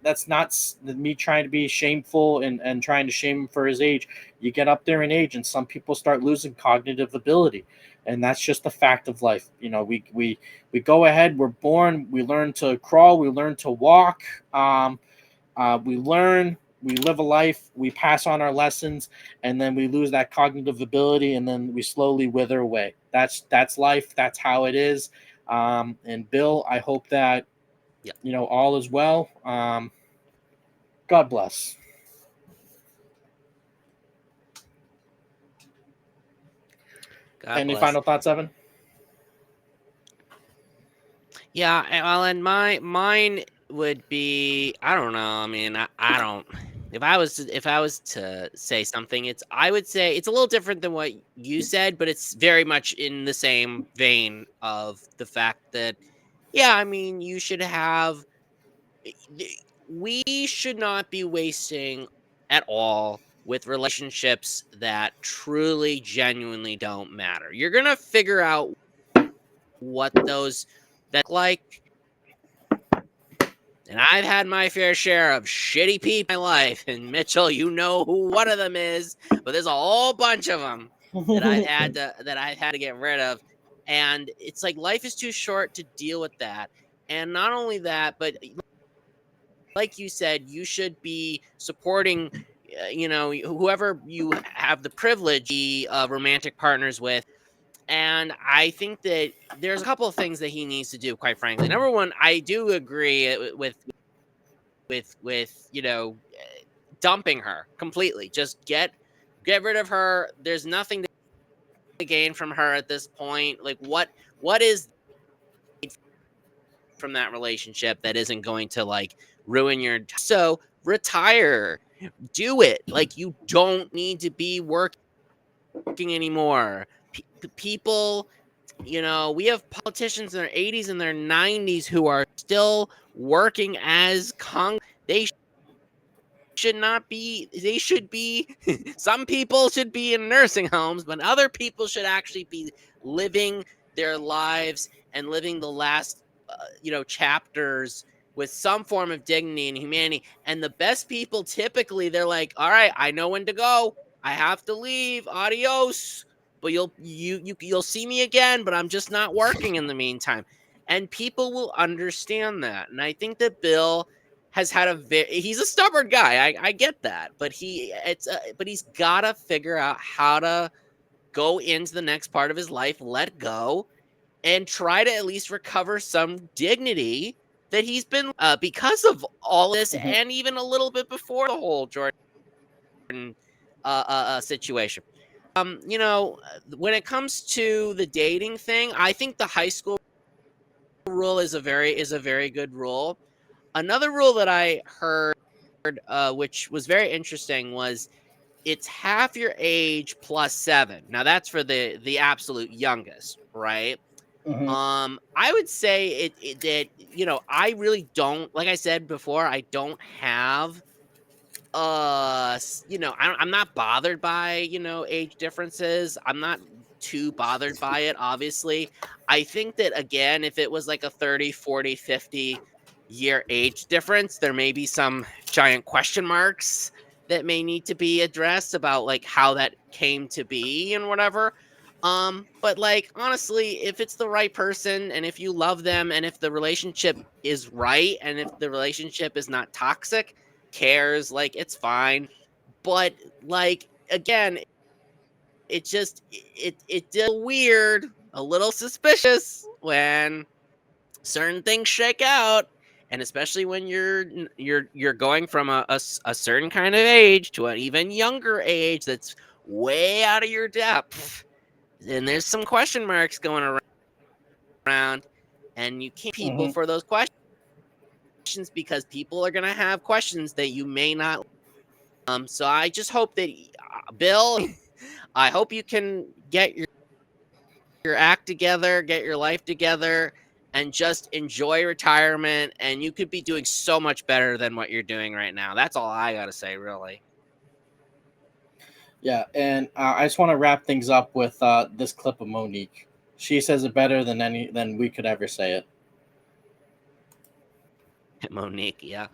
me trying to be shameful and trying to shame him for his age. You get up there in age, and some people start losing cognitive ability, and that's just a fact of life. We go ahead. We're born. We learn to crawl. We learn to walk. We learn, we live a life, we pass on our lessons, and then we lose that cognitive ability, and then we slowly wither away. That's life. That's how it is. And Bill, I hope that Yeah. all is well. God bless. God Any bless. final thoughts, Evan? Yeah, well, and mine would be, I don't know. I mean, I don't. If I was to say something, I would say it's a little different than what you said, but it's very much in the same vein of the fact that, yeah, I mean, you should have. We should not be wasting at all with relationships that truly, genuinely don't matter. You're gonna figure out what those that like. And I've had my fair share of shitty people in my life. And Mitchell, you know who one of them is, but there's a whole bunch of them that I've had to get rid of. And it's like life is too short to deal with that. And not only that, but like you said, you should be supporting whoever you have the privilege to be romantic partners with. And I think that there's a couple of things that he needs to do, quite frankly. Number one, I do agree with dumping her completely. Just get rid of her. There's nothing to gain from her at this point. Like what is from that relationship that isn't going to like ruin your so retire. Do it. Like you don't need to be working anymore. People, we have politicians in their 80s and their 90s who are still working as they should not be. They should be. Some people should be in nursing homes, but other people should actually be living their lives and living the last chapters with some form of dignity and humanity. And the best people, typically they're like, all right, I know when to go, I have to leave, adios, but you'll see me again, but I'm just not working in the meantime. And people will understand that. And I think that Bill has had he's a stubborn guy. I get that, but but he's got to figure out how to go into the next part of his life, let go, and try to at least recover some dignity that he's been because of all this, Mhm. and even a little bit before the whole Jordan situation. When it comes to the dating thing, I think the high school rule is a very good rule. Another rule that I heard, which was very interesting, was it's half your age plus 7. Now that's for the absolute youngest, right? Mhm. I would say that I really don't, like I said before, I don't have I'm not bothered by age differences. I'm not too bothered by it, obviously. I think that, again, if it was like a 30, 40, 50 year age difference, there may be some giant question marks that may need to be addressed about like how that came to be and whatever. But like, honestly, if it's the right person and if you love them and if the relationship is right and if the relationship is not toxic, cares, like it's fine. But like, again, it just it did weird, a little suspicious when certain things shake out, and especially when you're going from a certain kind of age to an even younger age that's way out of your depth, and there's some question marks going around, and you can't people Mhm. for those questions because people are going to have questions that you may not. So I just hope that Bill, I hope you can get your act together, get your life together, and just enjoy retirement. And you could be doing so much better than what you're doing right now. That's all I got to say, really. Yeah, and I just want to wrap things up with this clip of Monique. She says it better than we could ever say it. Monique, yeah.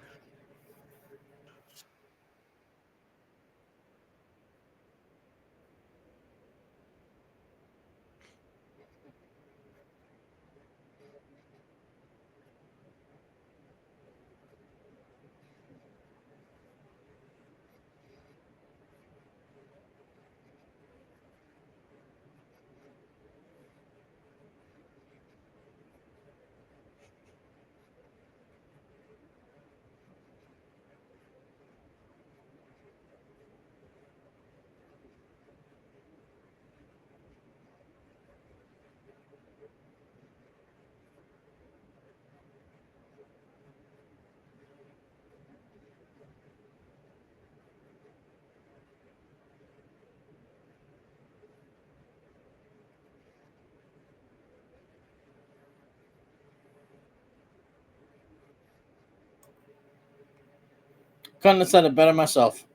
Couldn't have said it better myself.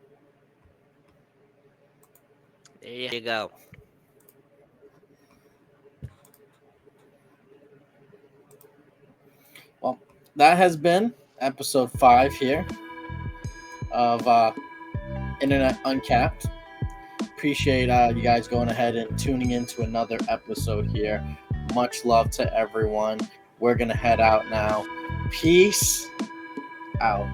There you go. Well, that has been episode 5 here of Internet Uncapped. Appreciate you guys going ahead and tuning into another episode here. Much love to everyone. We're going to head out now. Peace out.